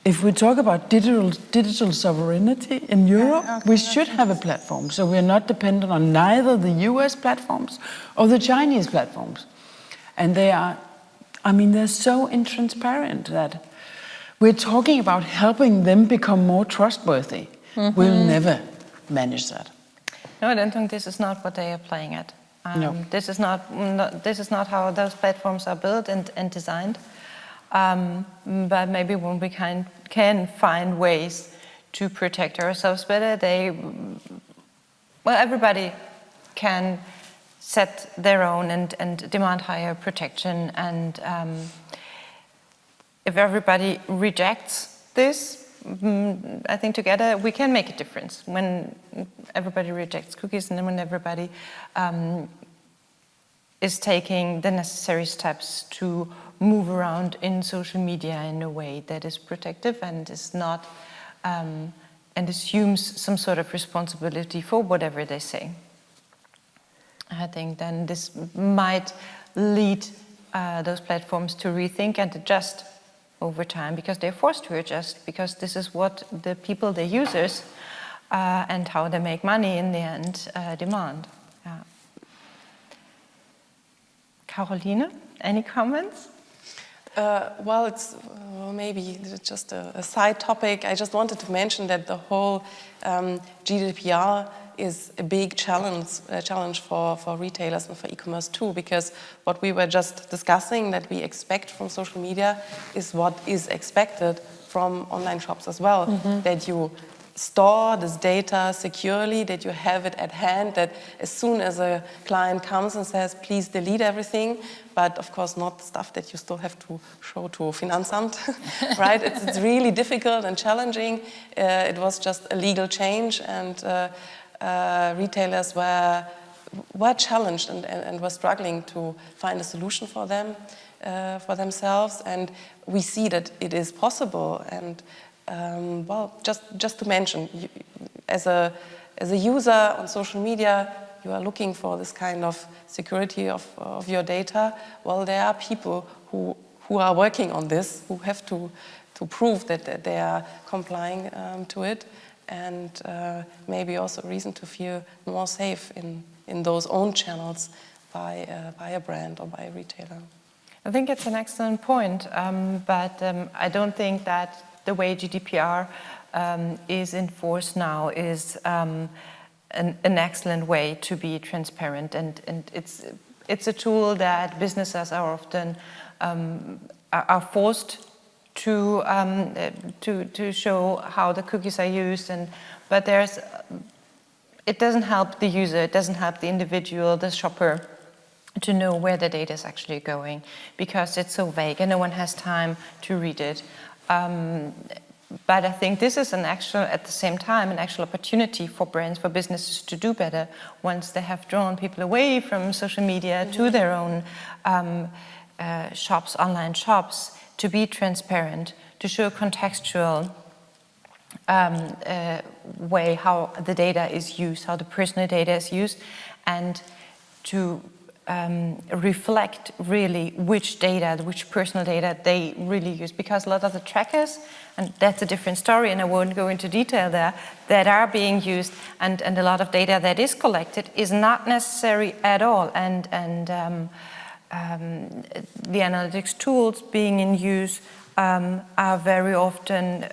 if we talk about digital sovereignty in Europe, we should have a platform, so we're not dependent on neither the US platforms or the Chinese platforms. And they're so intransparent that we're talking about helping them become more trustworthy. We'll never manage that.
No, I don't think this is not what they are playing at.
No.
This is not how those platforms are built and designed. But maybe when we can find ways to protect ourselves better, everybody can set their own and demand higher protection. And if everybody rejects this, I think together we can make a difference. When everybody rejects cookies, and then when everybody is taking the necessary steps to move around in social media in a way that is protective and is not and assumes some sort of responsibility for whatever they say. I think then this might lead those platforms to rethink and adjust over time, because they're forced to adjust, because this is what the people, the users, and how they make money in the end demand. Yeah. Caroline, any comments?
Well, it's maybe just a side topic. I just wanted to mention that the whole GDPR is a big challenge for retailers and for e-commerce too, because what we were just discussing that we expect from social media is what is expected from online shops as well, that you store this data securely, that you have it at hand, that as soon as a client comes and says, please delete everything, but of course not stuff that you still have to show to Finanzamt, right? It's really difficult and challenging. It was just a legal change, and retailers were challenged and were struggling to find a solution for them, for themselves, and we see that it is possible. And well, just to mention, as a user on social media, you are looking for this kind of security of your data. Well, there are people who are working on this, who have to prove that they are complying to it, and maybe also a reason to feel more safe in those own channels by a brand or by a retailer.
I think it's an excellent point, but I don't think that the way GDPR is enforced now is an excellent way to be transparent, and it's a tool that businesses are often are forced to show how the cookies are used, but it doesn't help the user, it doesn't help the individual, the shopper, to know where the data is actually going, because it's so vague and no one has time to read it. But I think this is at the same time, an actual opportunity for brands, for businesses to do better once they have drawn people away from social media to their own shops, online shops, to be transparent, to show contextual way how the data is used, how the personal data is used, and to reflect really which personal data they really use. Because a lot of the trackers, and that's a different story and I won't go into detail there, that are being used, and a lot of data that is collected is not necessary at all, and the analytics tools being in use are very often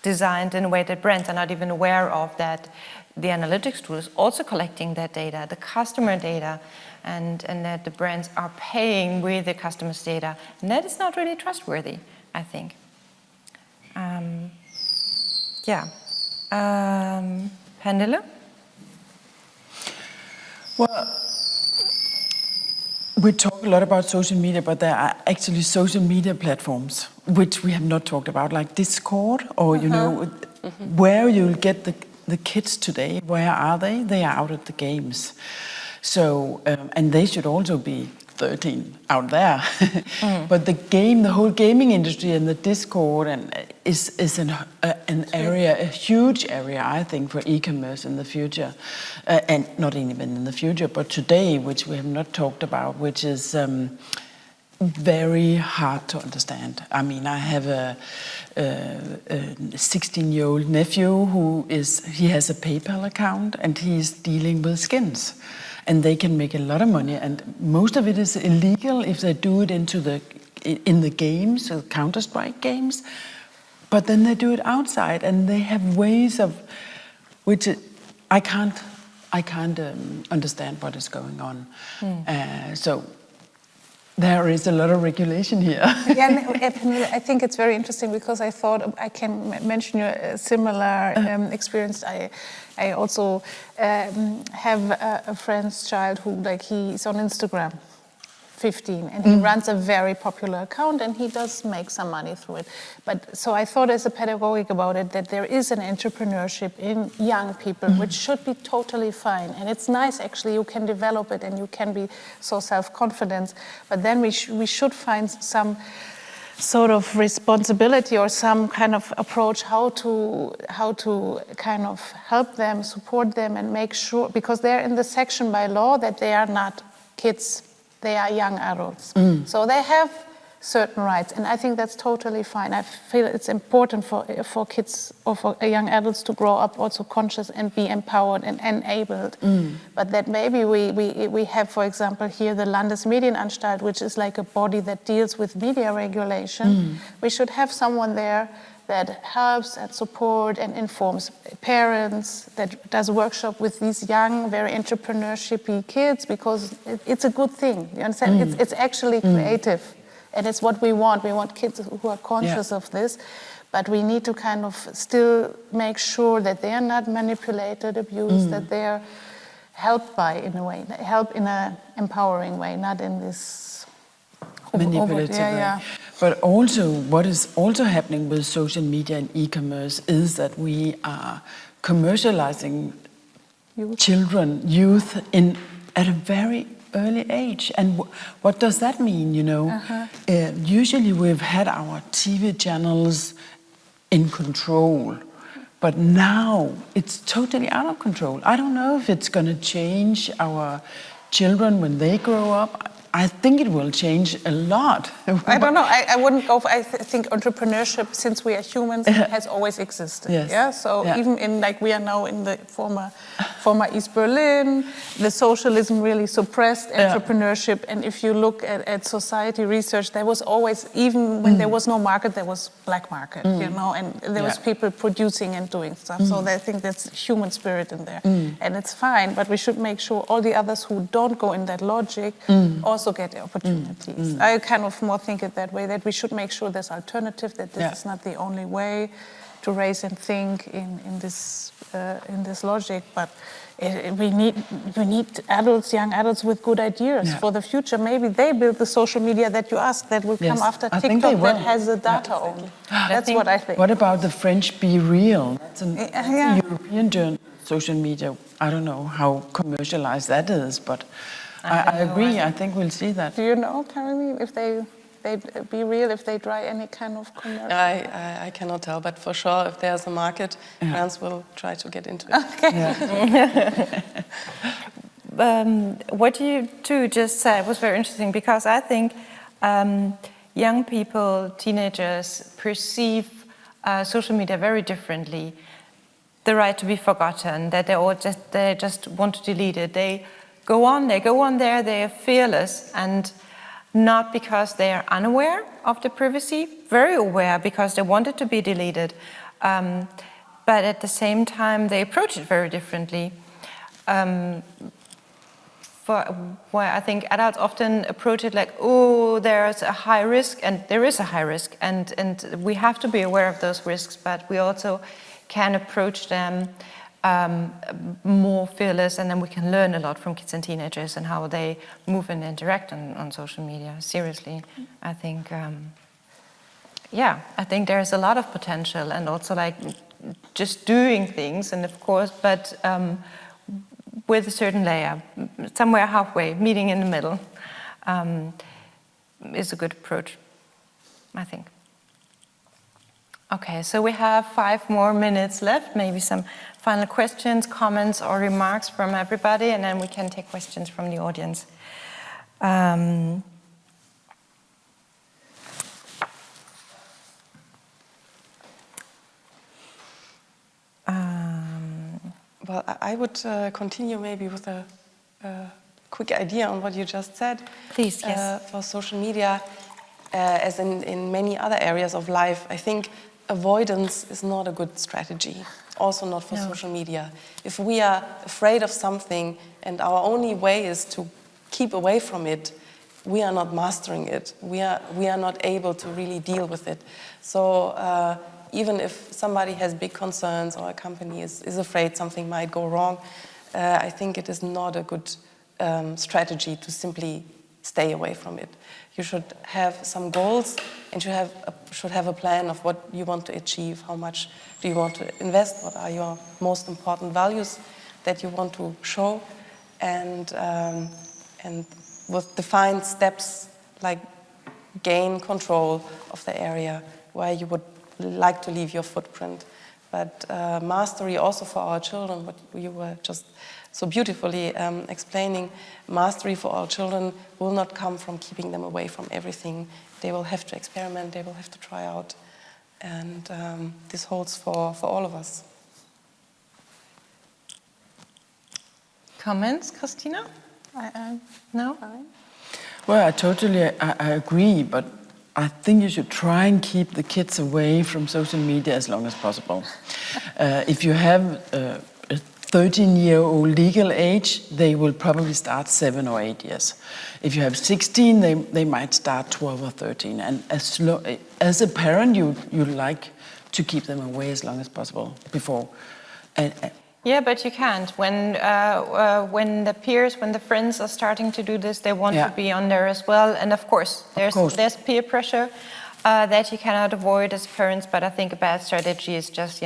designed in a way that brands are not even aware of, that the analytics tool is also collecting that data, the customer data, and that the brands are paying with the customer's data. And that is not really trustworthy, I think. Pernille?
Well, we talk a lot about social media, but there are actually social media platforms which we have not talked about, like Discord, or where you'll get the kids today. Where are they? They are out at the games. So, and they should also be 13 out there. But the whole gaming industry and the Discord is an area, a huge area, I think, for e-commerce in the future. And not even in the future, but today, which we have not talked about, which is very hard to understand. I mean, I have a 16-year-old nephew he has a PayPal account and he's dealing with skins. And they can make a lot of money, and most of it is illegal if they do it in the games, so Counter-Strike games. But then they do it outside, and they have ways of which I can't understand what is going on. So there is a lot of regulation here.
Yeah, I think it's very interesting, because I thought I can mention you a similar experience. I also have a friend's child who, he's on Instagram. 15, and he runs a very popular account, and he does make some money through it. But so I thought as a pedagogic about it that there is an entrepreneurship in young people, which should be totally fine. And it's nice, actually, you can develop it and you can be so self-confident. But then we should find some sort of responsibility or some kind of approach how to kind of help them, support them, and make sure, because they're in the section by law that they are not kids, they are young adults. So they have certain rights, and I think that's totally fine. I feel it's important for kids or for young adults to grow up also conscious and be empowered and enabled. But that maybe we have, for example, here the Landesmedienanstalt, which is like a body that deals with media regulation. We should have someone there that helps and support and informs parents, that does workshop with these young, very entrepreneurshipy kids, because it's a good thing. You understand? It's actually creative, and it's what we want. We want kids who are conscious of this, but we need to kind of still make sure that they are not manipulated, abused, that they are helped by, in a way, help in an empowering way, not in this
manipulative way. But also, what is also happening with social media and e-commerce is that we are commercializing youth at a very early age. And what does that mean, you know? Usually we've had our TV channels in control, but now it's totally out of control. I don't know if it's going to change our children when they grow up. I think it will change a lot.
I don't know. I wouldn't go for, I think entrepreneurship, since we are humans, has always existed. Even in, like, we are now in the former East Berlin, the socialism really suppressed entrepreneurship. And if you look at society research, there was always, even when there was no market, there was black market, you know, and there was people producing and doing stuff. So I think that's human spirit in there. And it's fine, but we should make sure all the others who don't go in that logic also get the opportunities. I kind of more think it that way, that we should make sure there's alternative, that this is not the only way to raise and think in this logic, but we need adults, young adults with good ideas for the future. Maybe they build the social media that you asked that will come after TikTok that has the data on. That's what I think.
What about the French Be Real? That's a European social media. I don't know how commercialized that is, but I agree. I think we'll see that.
Do you know, Caroline, if they Be Real, if they try any kind of commercial?
I cannot tell, but for sure, if there's a market, France will try to get into it.
What you two just said was very interesting, because I think young people, teenagers, perceive social media very differently. The right to be forgotten, that they just want to delete it. They go on there, they are fearless, and not because they are unaware of the privacy, very aware because they want it to be deleted, but at the same time they approach it very differently. Where I think adults often approach it like, oh, there's a high risk, and there is a high risk, and we have to be aware of those risks, but we also can approach them more fearless, and then we can learn a lot from kids and teenagers and how they move and interact on social media. Seriously, I think, I think there's a lot of potential, and also like just doing things, and of course, but with a certain layer, somewhere halfway, meeting in the middle, is a good approach, I think. Okay, so we have 5 more minutes left, maybe some final questions, comments, or remarks from everybody, and then we can take questions from the audience.
Well, I would continue maybe with a quick idea on what you just said.
Please, yes.
For social media, as in many other areas of life, I think avoidance is not a good strategy, also not for social media. If we are afraid of something and our only way is to keep away from it, we are not mastering it. We are not able to really deal with it. So even if somebody has big concerns or a company is afraid something might go wrong, I think it is not a good strategy to simply stay away from it. You should have some goals, and you should have a plan of what you want to achieve. How much do you want to invest? What are your most important values that you want to show? And with defined steps, like gain control of the area where you would like to leave your footprint. But mastery also for our children, what you were just so beautifully explaining, mastery for our children will not come from keeping them away from everything. They will have to experiment, they will have to try out. And this holds for all of us.
Comments, Christina? No?
Well, I agree, but I think you should try and keep the kids away from social media as long as possible. If you have a 13-year-old legal age, they will probably start 7 or 8 years. If you have 16, they might start 12 or 13. And as a parent, you like to keep them away as long as possible before.
Yeah, but you can't. When the peers, when the friends are starting to do this, they want to be on there as well. And of course, there's peer pressure that you cannot avoid as parents. But I think a bad strategy is just,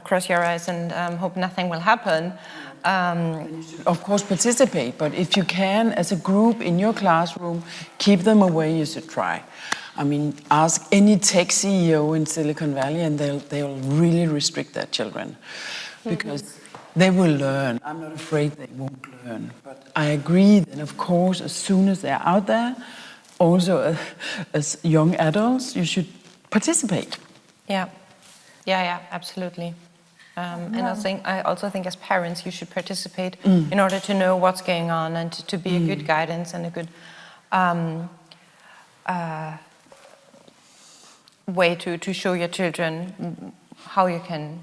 cross your eyes and hope nothing will happen.
Of course, participate. But if you can, as a group in your classroom, keep them away, you should try. I mean, ask any tech CEO in Silicon Valley, and they'll really restrict their children. Because they will learn. I'm not afraid they won't learn. But I agree that, of course, as soon as they're out there, also as young adults, you should participate.
Yeah, absolutely. And I also think as parents, you should participate in order to know what's going on and to be a good guidance and a good way to show your children how you can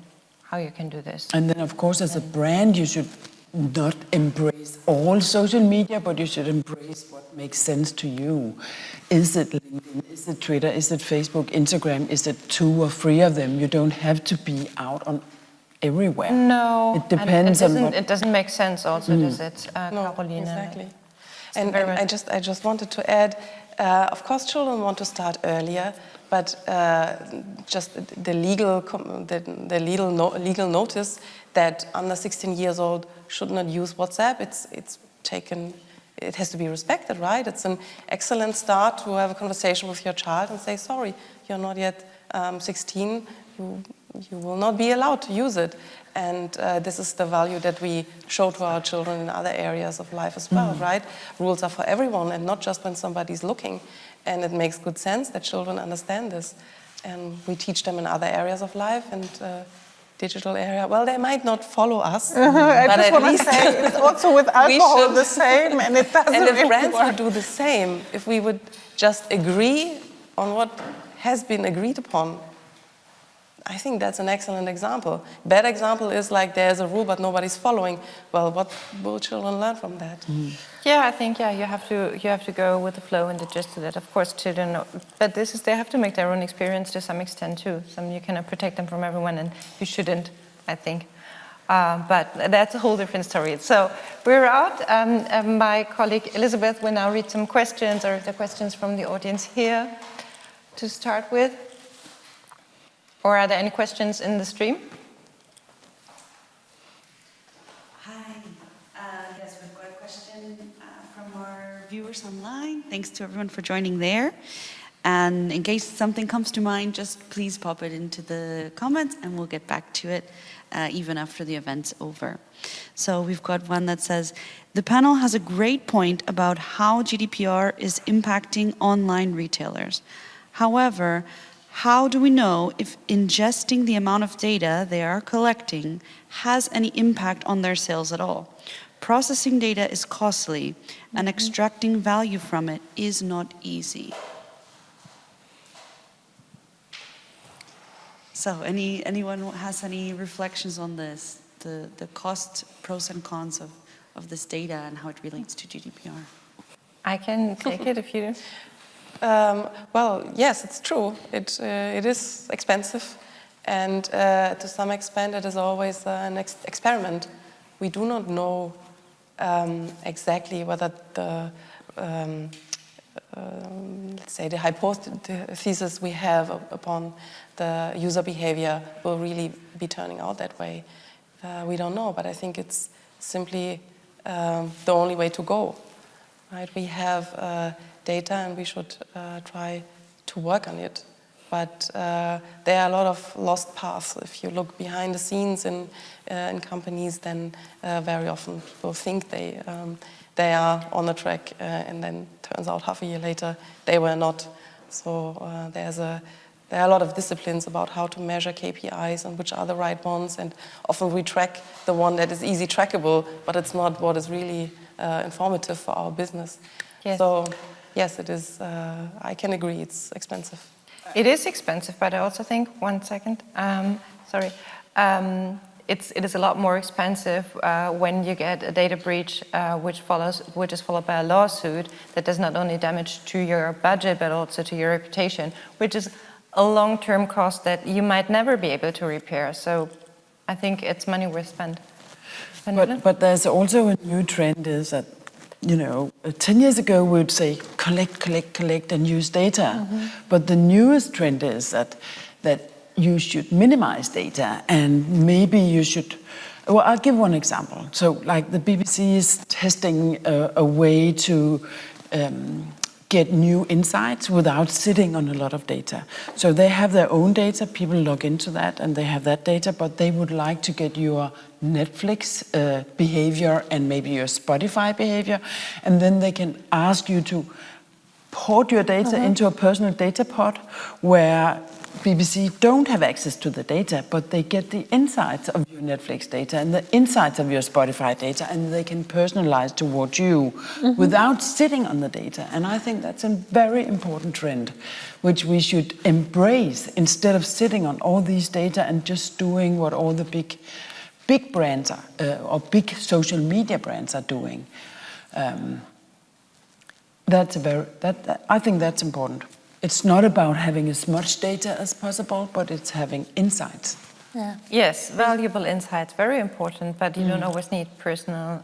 do this.
And then, of course, as a brand, you should not embrace all social media, but you should embrace what makes sense to you. Is it LinkedIn? Is it Twitter? Is it Facebook? Instagram? Is it 2 or 3 of them? You don't have to be out on everywhere.
No,
it depends
it doesn't make sense. Also, does it, Caroline?
Exactly. And I just wanted to add. Of course, children want to start earlier. But just the legal notice that under 16 years old should not use WhatsApp, it has to be respected, right? It's an excellent start to have a conversation with your child and say, sorry, you're not yet 16, you will not be allowed to use it. And this is the value that we show to our children in other areas of life as well, right? Rules are for everyone and not just when somebody's looking. And it makes good sense that children understand this. And we teach them in other areas of life and digital area. Well, they might not follow us. But
I just want to
least
say it's also with alcohol the same, and it doesn't
And if
really
brands
work.
would do the same, if we would just agree on what has been agreed upon, I think that's an excellent example. Bad example is like there's a rule but nobody's following. Well, what will children learn from that?
Yeah, I think you have to go with the flow and adjust to that. Of course, children, but they have to make their own experience to some extent too. You cannot protect them from everyone, and you shouldn't, I think. But that's a whole different story. So we're out. My colleague Elizabeth will now read some questions, or the questions from the audience here to start with. Or are there any questions in the stream?
Hi. Yes, we've got a question from our viewers online. Thanks to everyone for joining there. And in case something comes to mind, just please pop it into the comments and we'll get back to it even after the event's over. So we've got one that says, the panel has a great point about how GDPR is impacting online retailers. However, how do we know if ingesting the amount of data they are collecting has any impact on their sales at all? Processing data is costly, and extracting value from it is not easy. So, anyone has any reflections on this? The cost, pros and cons of this data and how it relates to GDPR?
I can take it if you...
Well, yes, it's true. It is expensive, and to some extent, it is always an experiment. We do not know exactly whether the let's say, the hypothesis we have upon the user behavior will really be turning out that way. We don't know, but I think it's simply the only way to go. Right? We have data, and we should try to work on it. But there are a lot of lost paths. If you look behind the scenes in companies, then very often people think they are on the track, and then turns out half a year later they were not. So there are a lot of disciplines about how to measure KPIs and which are the right ones, and often we track the one that is easy trackable, but it's not what is really informative for our business.
Yes.
So yes, it is. I can agree, it's expensive.
It is expensive, but I also think, it is a lot more expensive when you get a data breach which is followed by a lawsuit that does not only damage to your budget but also to your reputation, which is a long-term cost that you might never be able to repair. So I think it's money worth spent.
But there's also a new trend is that, 10 years ago we would say collect and use data. Mm-hmm. But the newest trend is that you should minimize data, and maybe you should. Well, I'll give one example. So, like the BBC is testing a way to get new insights without sitting on a lot of data. So they have their own data, people log into that and they have that data, but they would like to get your Netflix behavior and maybe your Spotify behavior, and then they can ask you to port your data into a personal data pod where BBC don't have access to the data, but they get the insights of your Netflix data and the insights of your Spotify data, and they can personalize towards you without sitting on the data. And I think that's a very important trend, which we should embrace instead of sitting on all these data and just doing what all the big brands are, or big social media brands are doing. I think that's important. It's not about having as much data as possible, but it's having insights.
Yeah.
Yes, valuable insights, very important, but you don't always need personal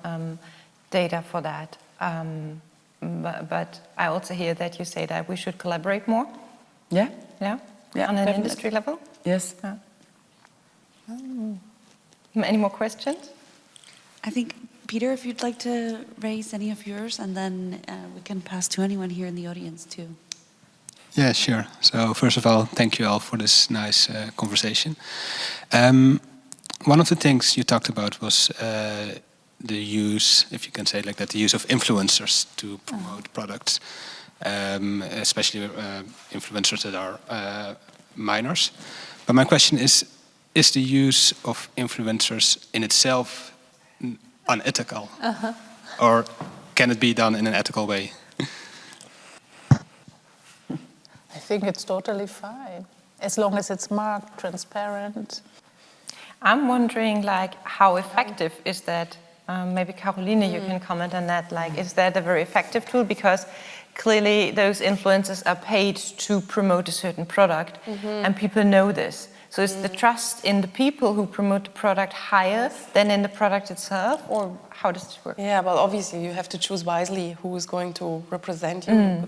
data for that. But I also hear that you say that we should collaborate more.
Yeah.
Yeah?
Yeah,
on an
definitely.
industry level?
Yes.
Yeah. Any more questions?
I think, Peter, if you'd like to raise any of yours, and then we can pass to anyone here in the audience too.
Yeah, sure. So first of all, thank you all for this nice conversation. One of the things you talked about was the use, if you can say it like that, the use of influencers to promote products, especially influencers that are minors. But my question is the use of influencers in itself unethical? Or can it be done in an ethical way?
I think it's totally fine, as long as it's marked, transparent.
I'm wondering, how effective is that? Maybe Caroline, you can comment on that. Is that a very effective tool? Because clearly those influencers are paid to promote a certain product, and people know this. So is the trust in the people who promote the product higher than in the product itself, or how does this work?
Yeah, well, obviously you have to choose wisely who is going to represent you.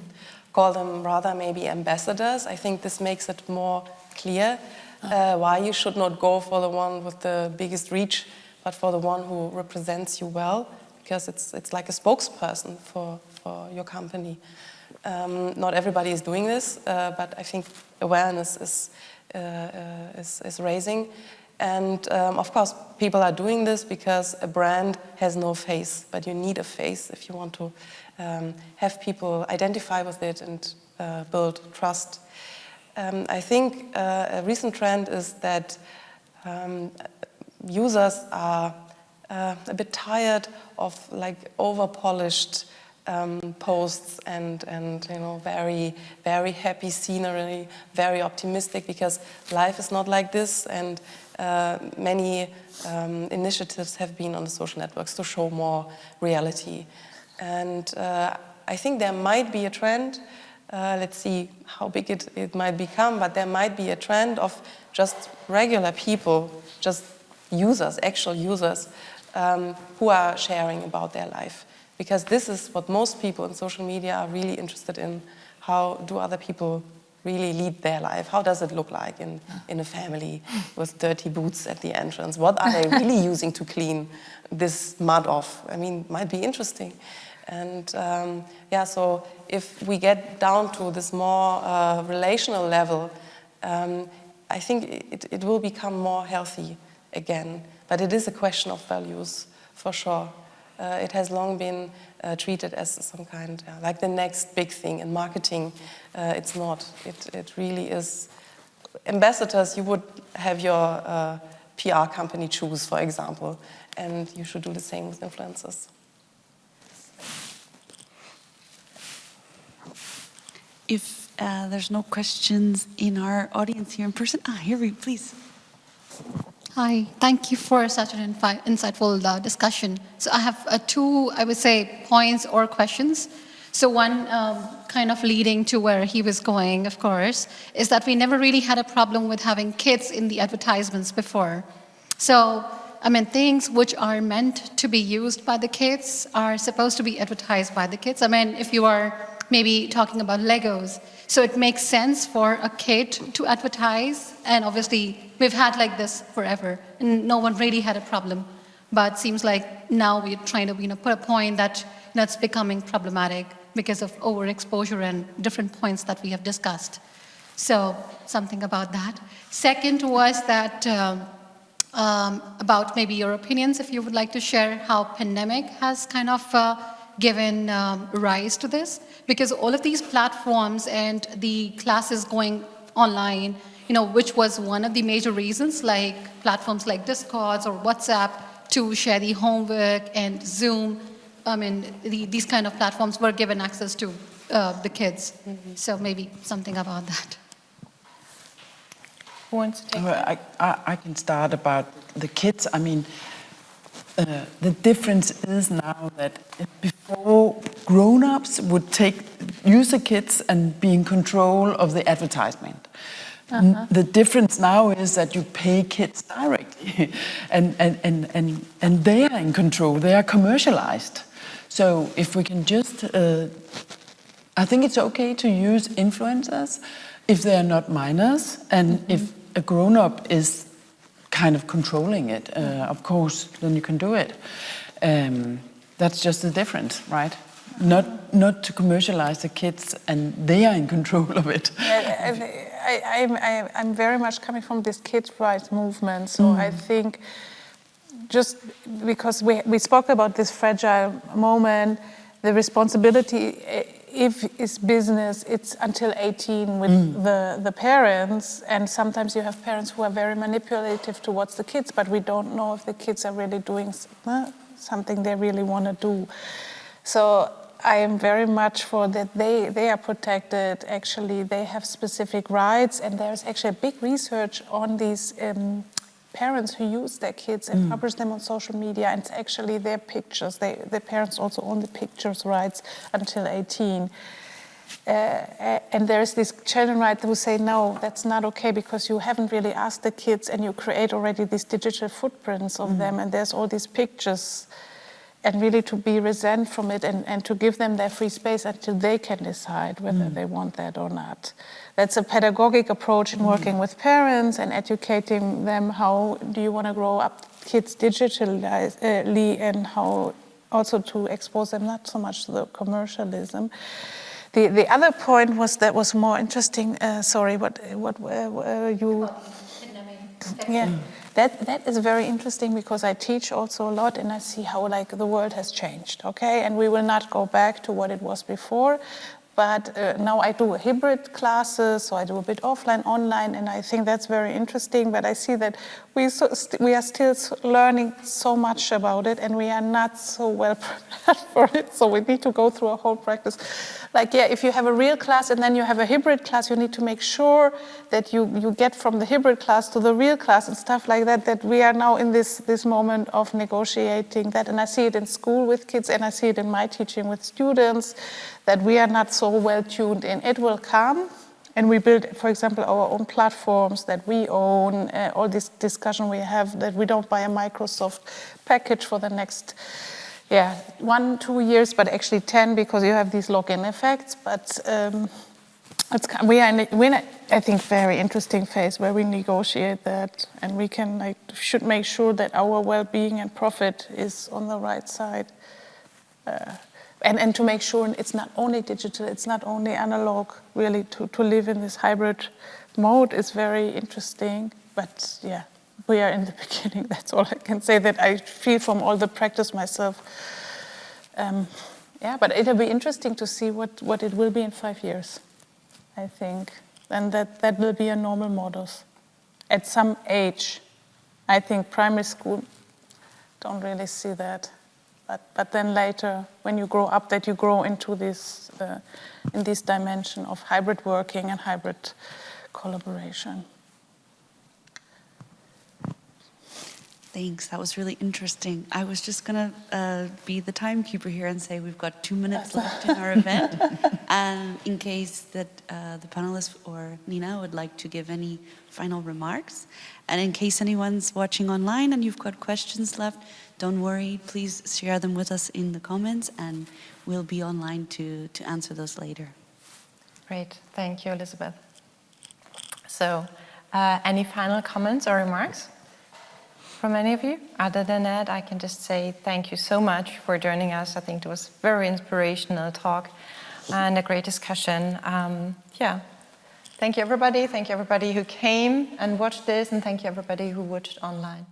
Call them rather maybe ambassadors. I think this makes it more clear why you should not go for the one with the biggest reach, but for the one who represents you well, because it's like a spokesperson for your company. Not everybody is doing this, but I think awareness is raising. And of course, people are doing this because a brand has no face, but you need a face if you want to have people identify with it and build trust. I think a recent trend is that users are a bit tired of over-polished posts and very, very happy scenery, very optimistic, because life is not like this, and many initiatives have been on the social networks to show more reality. And I think there might be a trend, let's see how big it might become, but there might be a trend of just regular people, just users, actual users, who are sharing about their life. because this is what most people in social media are really interested in. How do other people really lead their life? How does it look like in a family with dirty boots at the entrance? What are they really using to clean this mud off? I mean, might be interesting. And yeah, so if we get down to this more relational level, I think it will become more healthy again. But it is a question of values, for sure. It has long been treated as some kind, like the next big thing in marketing. It's not. It really is. Ambassadors, you would have your PR company choose, for example, and you should do the same with influencers.
If there's no questions in our audience here in person, here we please.
Hi, thank you for such an insightful discussion. So I have two, I would say, points or questions. So one kind of leading to where he was going, of course, is that we never really had a problem with having kids in the advertisements before. So, I mean, things which are meant to be used by the kids are supposed to be advertised by the kids. I mean, if you are maybe talking about Legos, so it makes sense for a kid to advertise, and obviously we've had like this forever, and no one really had a problem. But it seems like now we're trying to put a point that it's becoming problematic because of overexposure and different points that we have discussed. So something about that. Second was that about maybe your opinions, if you would like to share how pandemic has kind of given rise to this, because all of these platforms and the classes going online, which was one of the major reasons, like platforms like Discord or WhatsApp to share the homework, and Zoom, I mean, these kind of platforms were given access to the kids. Mm-hmm. So maybe something about that.
Who wants to take that? I can start about the kids. I mean, the difference is now that before grown-ups would use the kids and be in control of the advertisement. Uh-huh. The difference now is that you pay kids directly, and they are in control. They are commercialized. So if we can just, I think it's okay to use influencers if they are not minors, and mm-hmm. if a grown-up is kind of controlling it, of course, then you can do it. That's just the difference, right? Not to commercialize the kids, and they are in control of it.
I'm very much coming from this kids' rights movement, so I think just because we spoke about this fragile moment, the responsibility, if it's business, it's until 18 with the parents, and sometimes you have parents who are very manipulative towards the kids, but we don't know if the kids are really doing something they really want to do. So I am very much for that they are protected. Actually, they have specific rights, and there's actually a big research on these parents who use their kids and publish them on social media, and it's actually their pictures. The parents also own the pictures rights until 18. And there's this children right who say, no, that's not okay, because you haven't really asked the kids, and you create already these digital footprints of them, and there's all these pictures, and really to be resent from it and to give them their free space until they can decide whether they want that or not. That's a pedagogic approach in working with parents and educating them how do you want to grow up kids digitally, and how also to expose them not so much to the commercialism. The other point was more interesting. Sorry, what you? Yeah. That is very interesting, because I teach also a lot, and I see how the world has changed, okay? And we will not go back to what it was before, but now I do hybrid classes, so I do a bit offline, online, and I think that's very interesting, but I see that we are still learning so much about it, and we are not so well prepared for it, so we need to go through a whole practice. If you have a real class and then you have a hybrid class, you need to make sure that you get from the hybrid class to the real class and stuff like that, that we are now in this moment of negotiating that. And I see it in school with kids, and I see it in my teaching with students, that we are not so well tuned in. It will come, and we build, for example, our own platforms that we own, all this discussion we have, that we don't buy a Microsoft package for the next yeah, 1-2 years, but actually 10 because you have these lock-in effects. But we are in a, I think, very interesting phase where we negotiate that, and we can should make sure that our well-being and profit is on the right side, and to make sure it's not only digital, it's not only analog. Really, to live in this hybrid mode is very interesting. But yeah, we are in the beginning. That's all I can say. That I feel from all the practice myself. Yeah, but it'll be interesting to see what it will be in 5 years. I think, and that will be a normal modus. At some age, I think primary school, don't really see that. But then later, when you grow up, that you grow into this, in this dimension of hybrid working and hybrid collaboration.
Thanks, that was really interesting. I was just gonna be the timekeeper here and say we've got 2 minutes left in our event. And in case that the panelists or Nina would like to give any final remarks. And in case anyone's watching online and you've got questions left, don't worry, please share them with us in the comments and we'll be online to answer those later.
Great, thank you, Elizabeth. So, any final comments or remarks from any of you? Other than that, I can just say thank you so much for joining us. I think it was a very inspirational talk and a great discussion. Yeah, thank you everybody. Thank you everybody who came and watched this, and thank you everybody who watched online.